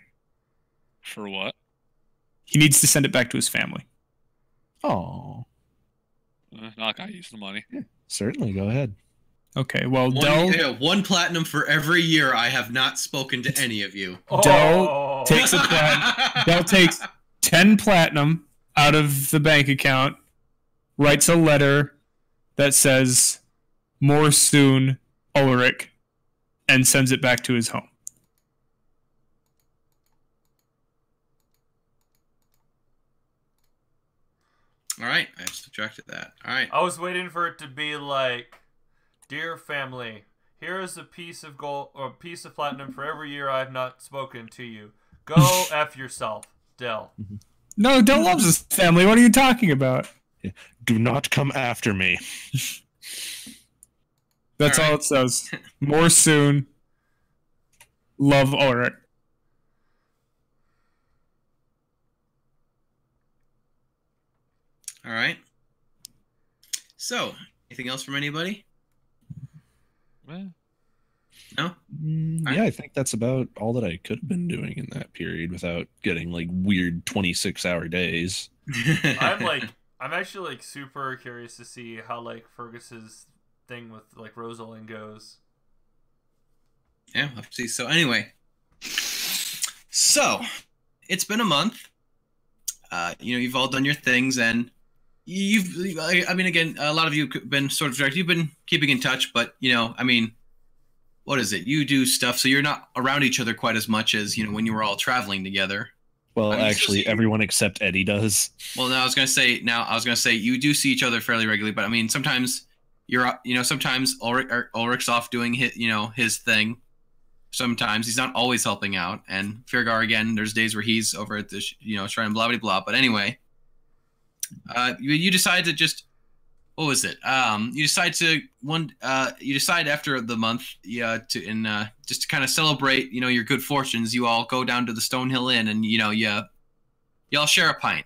For what? He needs to send it back to his family. Oh, Not gonna use the money. certainly. Go ahead. Okay, well, Dell One platinum for every year I have not spoken to any of you. Dell takes Dell takes 10 platinum out of the bank account, writes a letter that says, "More soon, Ulrich," and sends it back to his home. All right, I have subtracted that. All right. I was waiting for it to be like, "Dear family, here is a piece of gold or a piece of platinum for every year I have not spoken to you. Go F yourself, Dell." No, Dell loves his family. What are you talking about? Do not come after me. That's all it says. More soon. Love Ulrich. All right. So, anything else from anybody? Eh, No? Yeah, I think that's about all that I could have been doing in that period without getting like weird 26-hour days. I'm actually like super curious to see how like Fergus's thing with like Rosalind goes. Yeah, we'll have to see. So anyway, so it's been a month. You've all done your things, and I mean, again, a lot of you have been sort of direct. You've been keeping in touch, but I mean, what is it? You do stuff, so you're not around each other quite as much as when you were all traveling together. Well, I mean, actually, everyone except Eddie does. Well, now I was gonna say you do see each other fairly regularly, but I mean, sometimes sometimes Ulrich's off doing his thing. Sometimes he's not always helping out, and Firgar again. There's days where he's over at the shrine, blah blah blah. But anyway, you decide to just what was it? You decide after the month, just to kind of celebrate, your good fortunes. You all go down to the Stonehill Inn, and y'all share a pint.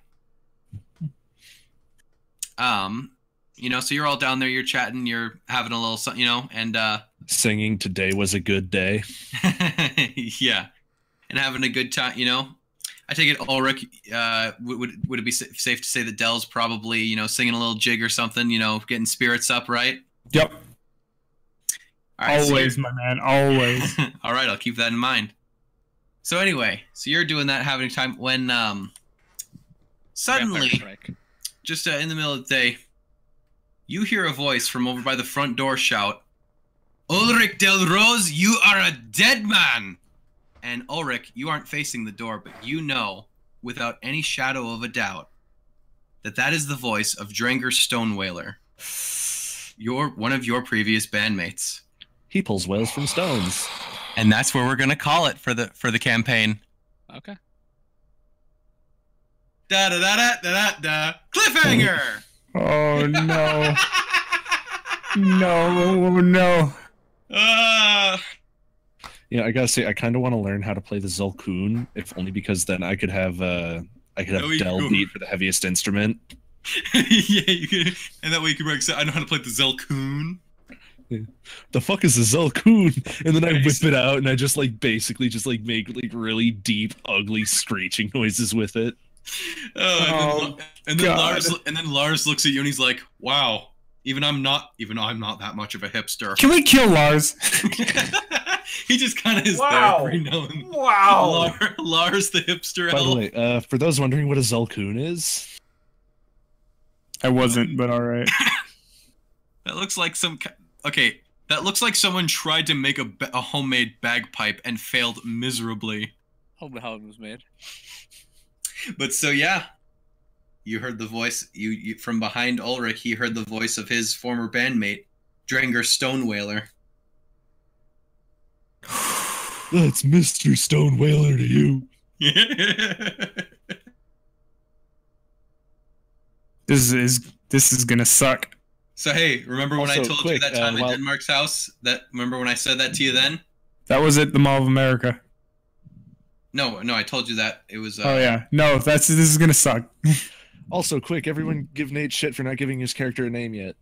So you're all down there, you're chatting, you're having a little, and Singing "Today Was a Good Day." yeah, and having a good time. I take it Ulrich. Would it be safe to say that Dell's probably singing a little jig or something? Getting spirits up, right? Yep. All right, Always, my man. Always. all right, I'll keep that in mind. So anyway, so you're doing that, having a time when suddenly, just in the middle of the day, you hear a voice from over by the front door shout, "Ulrich Del Rose, you are a dead man!" And Ulrich, you aren't facing the door, but you know, without any shadow of a doubt, that is the voice of Dranger Stonewhaler, one of your previous bandmates. He pulls whales from stones. And that's where we're gonna call it for the campaign. Okay. Da da da da da da. Cliffhanger. Oh no. No. Yeah, I gotta say, I kind of want to learn how to play the Zulkoon, if only because then I could have Del beat for the heaviest instrument. Yeah, you can, and that way you can say, "I know how to play the Zelkoon." Yeah. The fuck is the Zulkoon? And then I whip it out, and I just basically make really deep, ugly screeching noises with it. Oh, and then God. Lars looks at you and he's like, "Wow, even I'm not that much of a hipster." Can we kill Lars? He just kind of is Wow. there every now and Wow. Lars the hipster. By the elf. way, for those wondering what a Zulkoon is, I wasn't, but all right. That looks like okay. That looks like someone tried to make a homemade bagpipe and failed miserably. Hope how it was made. But so yeah, you heard the voice. You from behind Ulrich. He heard the voice of his former bandmate, Dranger Stonewhaler. that's Mr. Stone Whaler to you. This is gonna suck. So hey, remember when I Also, told quick, you that time while- at Denmark's house? Remember when I said that to you then? That was at the Mall of America. No, I told you that. It was. Oh yeah, no, this is gonna suck. Also, quick, everyone give Nate shit for not giving his character a name yet.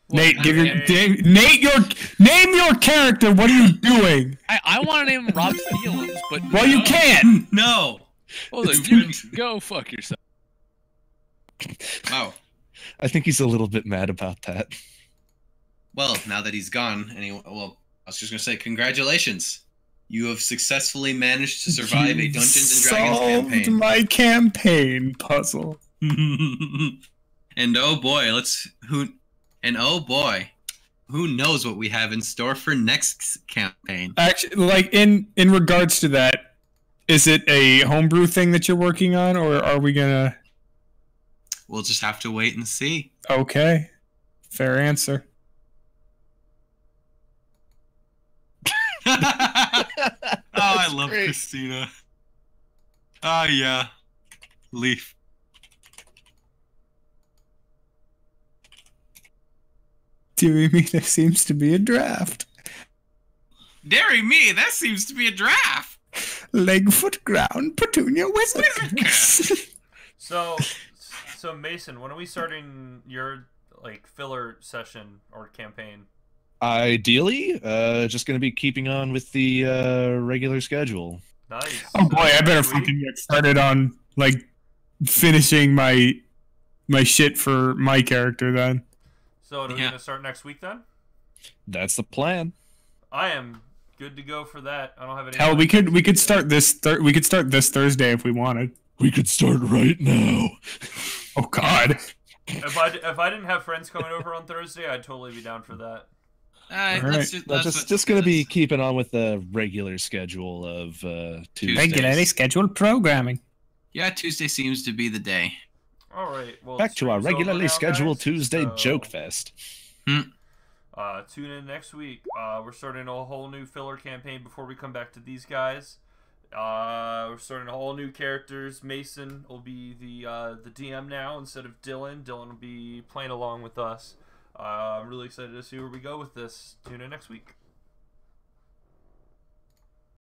Nate, okay. name your character. What are you doing? I want to name him Rob Steelums, but Well, you no. can't. No. Well, then you can go fuck yourself. Wow. I think he's a little bit mad about that. Well, now that he's gone, well, I was just gonna say congratulations. You have successfully managed to survive a Dungeons and Dragons Solved campaign. my campaign puzzle. And oh boy, who knows what we have in store for next campaign? Actually, like in regards to that, is it a homebrew thing that you're working on, or are we gonna? We'll just have to wait and see. Okay, fair answer. Oh, I love Christina. Ah, yeah. Leaf. Deary me, there seems to be a draft. Deary me, that seems to be a draft. Leg, foot, ground, Petunia, wizard. So Mason, when are we starting your filler session or campaign? Ideally, just going to be keeping on with the regular schedule. Nice. Oh boy, I better Sweet. fucking get started on finishing my shit for my character then. So are we Yeah. gonna start next week then? That's the plan. I am good to go for that. I don't have any. Hell, we could start this this Thursday if we wanted. We could start right now. Oh God. If I didn't have friends coming over on Thursday, I'd totally be down for that. Alright, Alright. Just going to be keeping on with the regular schedule of Tuesdays. Regularly scheduled programming. Yeah, Tuesday seems to be the day. All right. Well, Back to our stream's over regularly now, scheduled guys, Tuesday so, Joke Fest. Tune in next week. We're starting a whole new filler campaign before we come back to these guys. We're starting a whole new characters. Mason will be the DM now instead of Dylan. Dylan will be playing along with us. I'm really excited to see where we go with this. Tune in next week.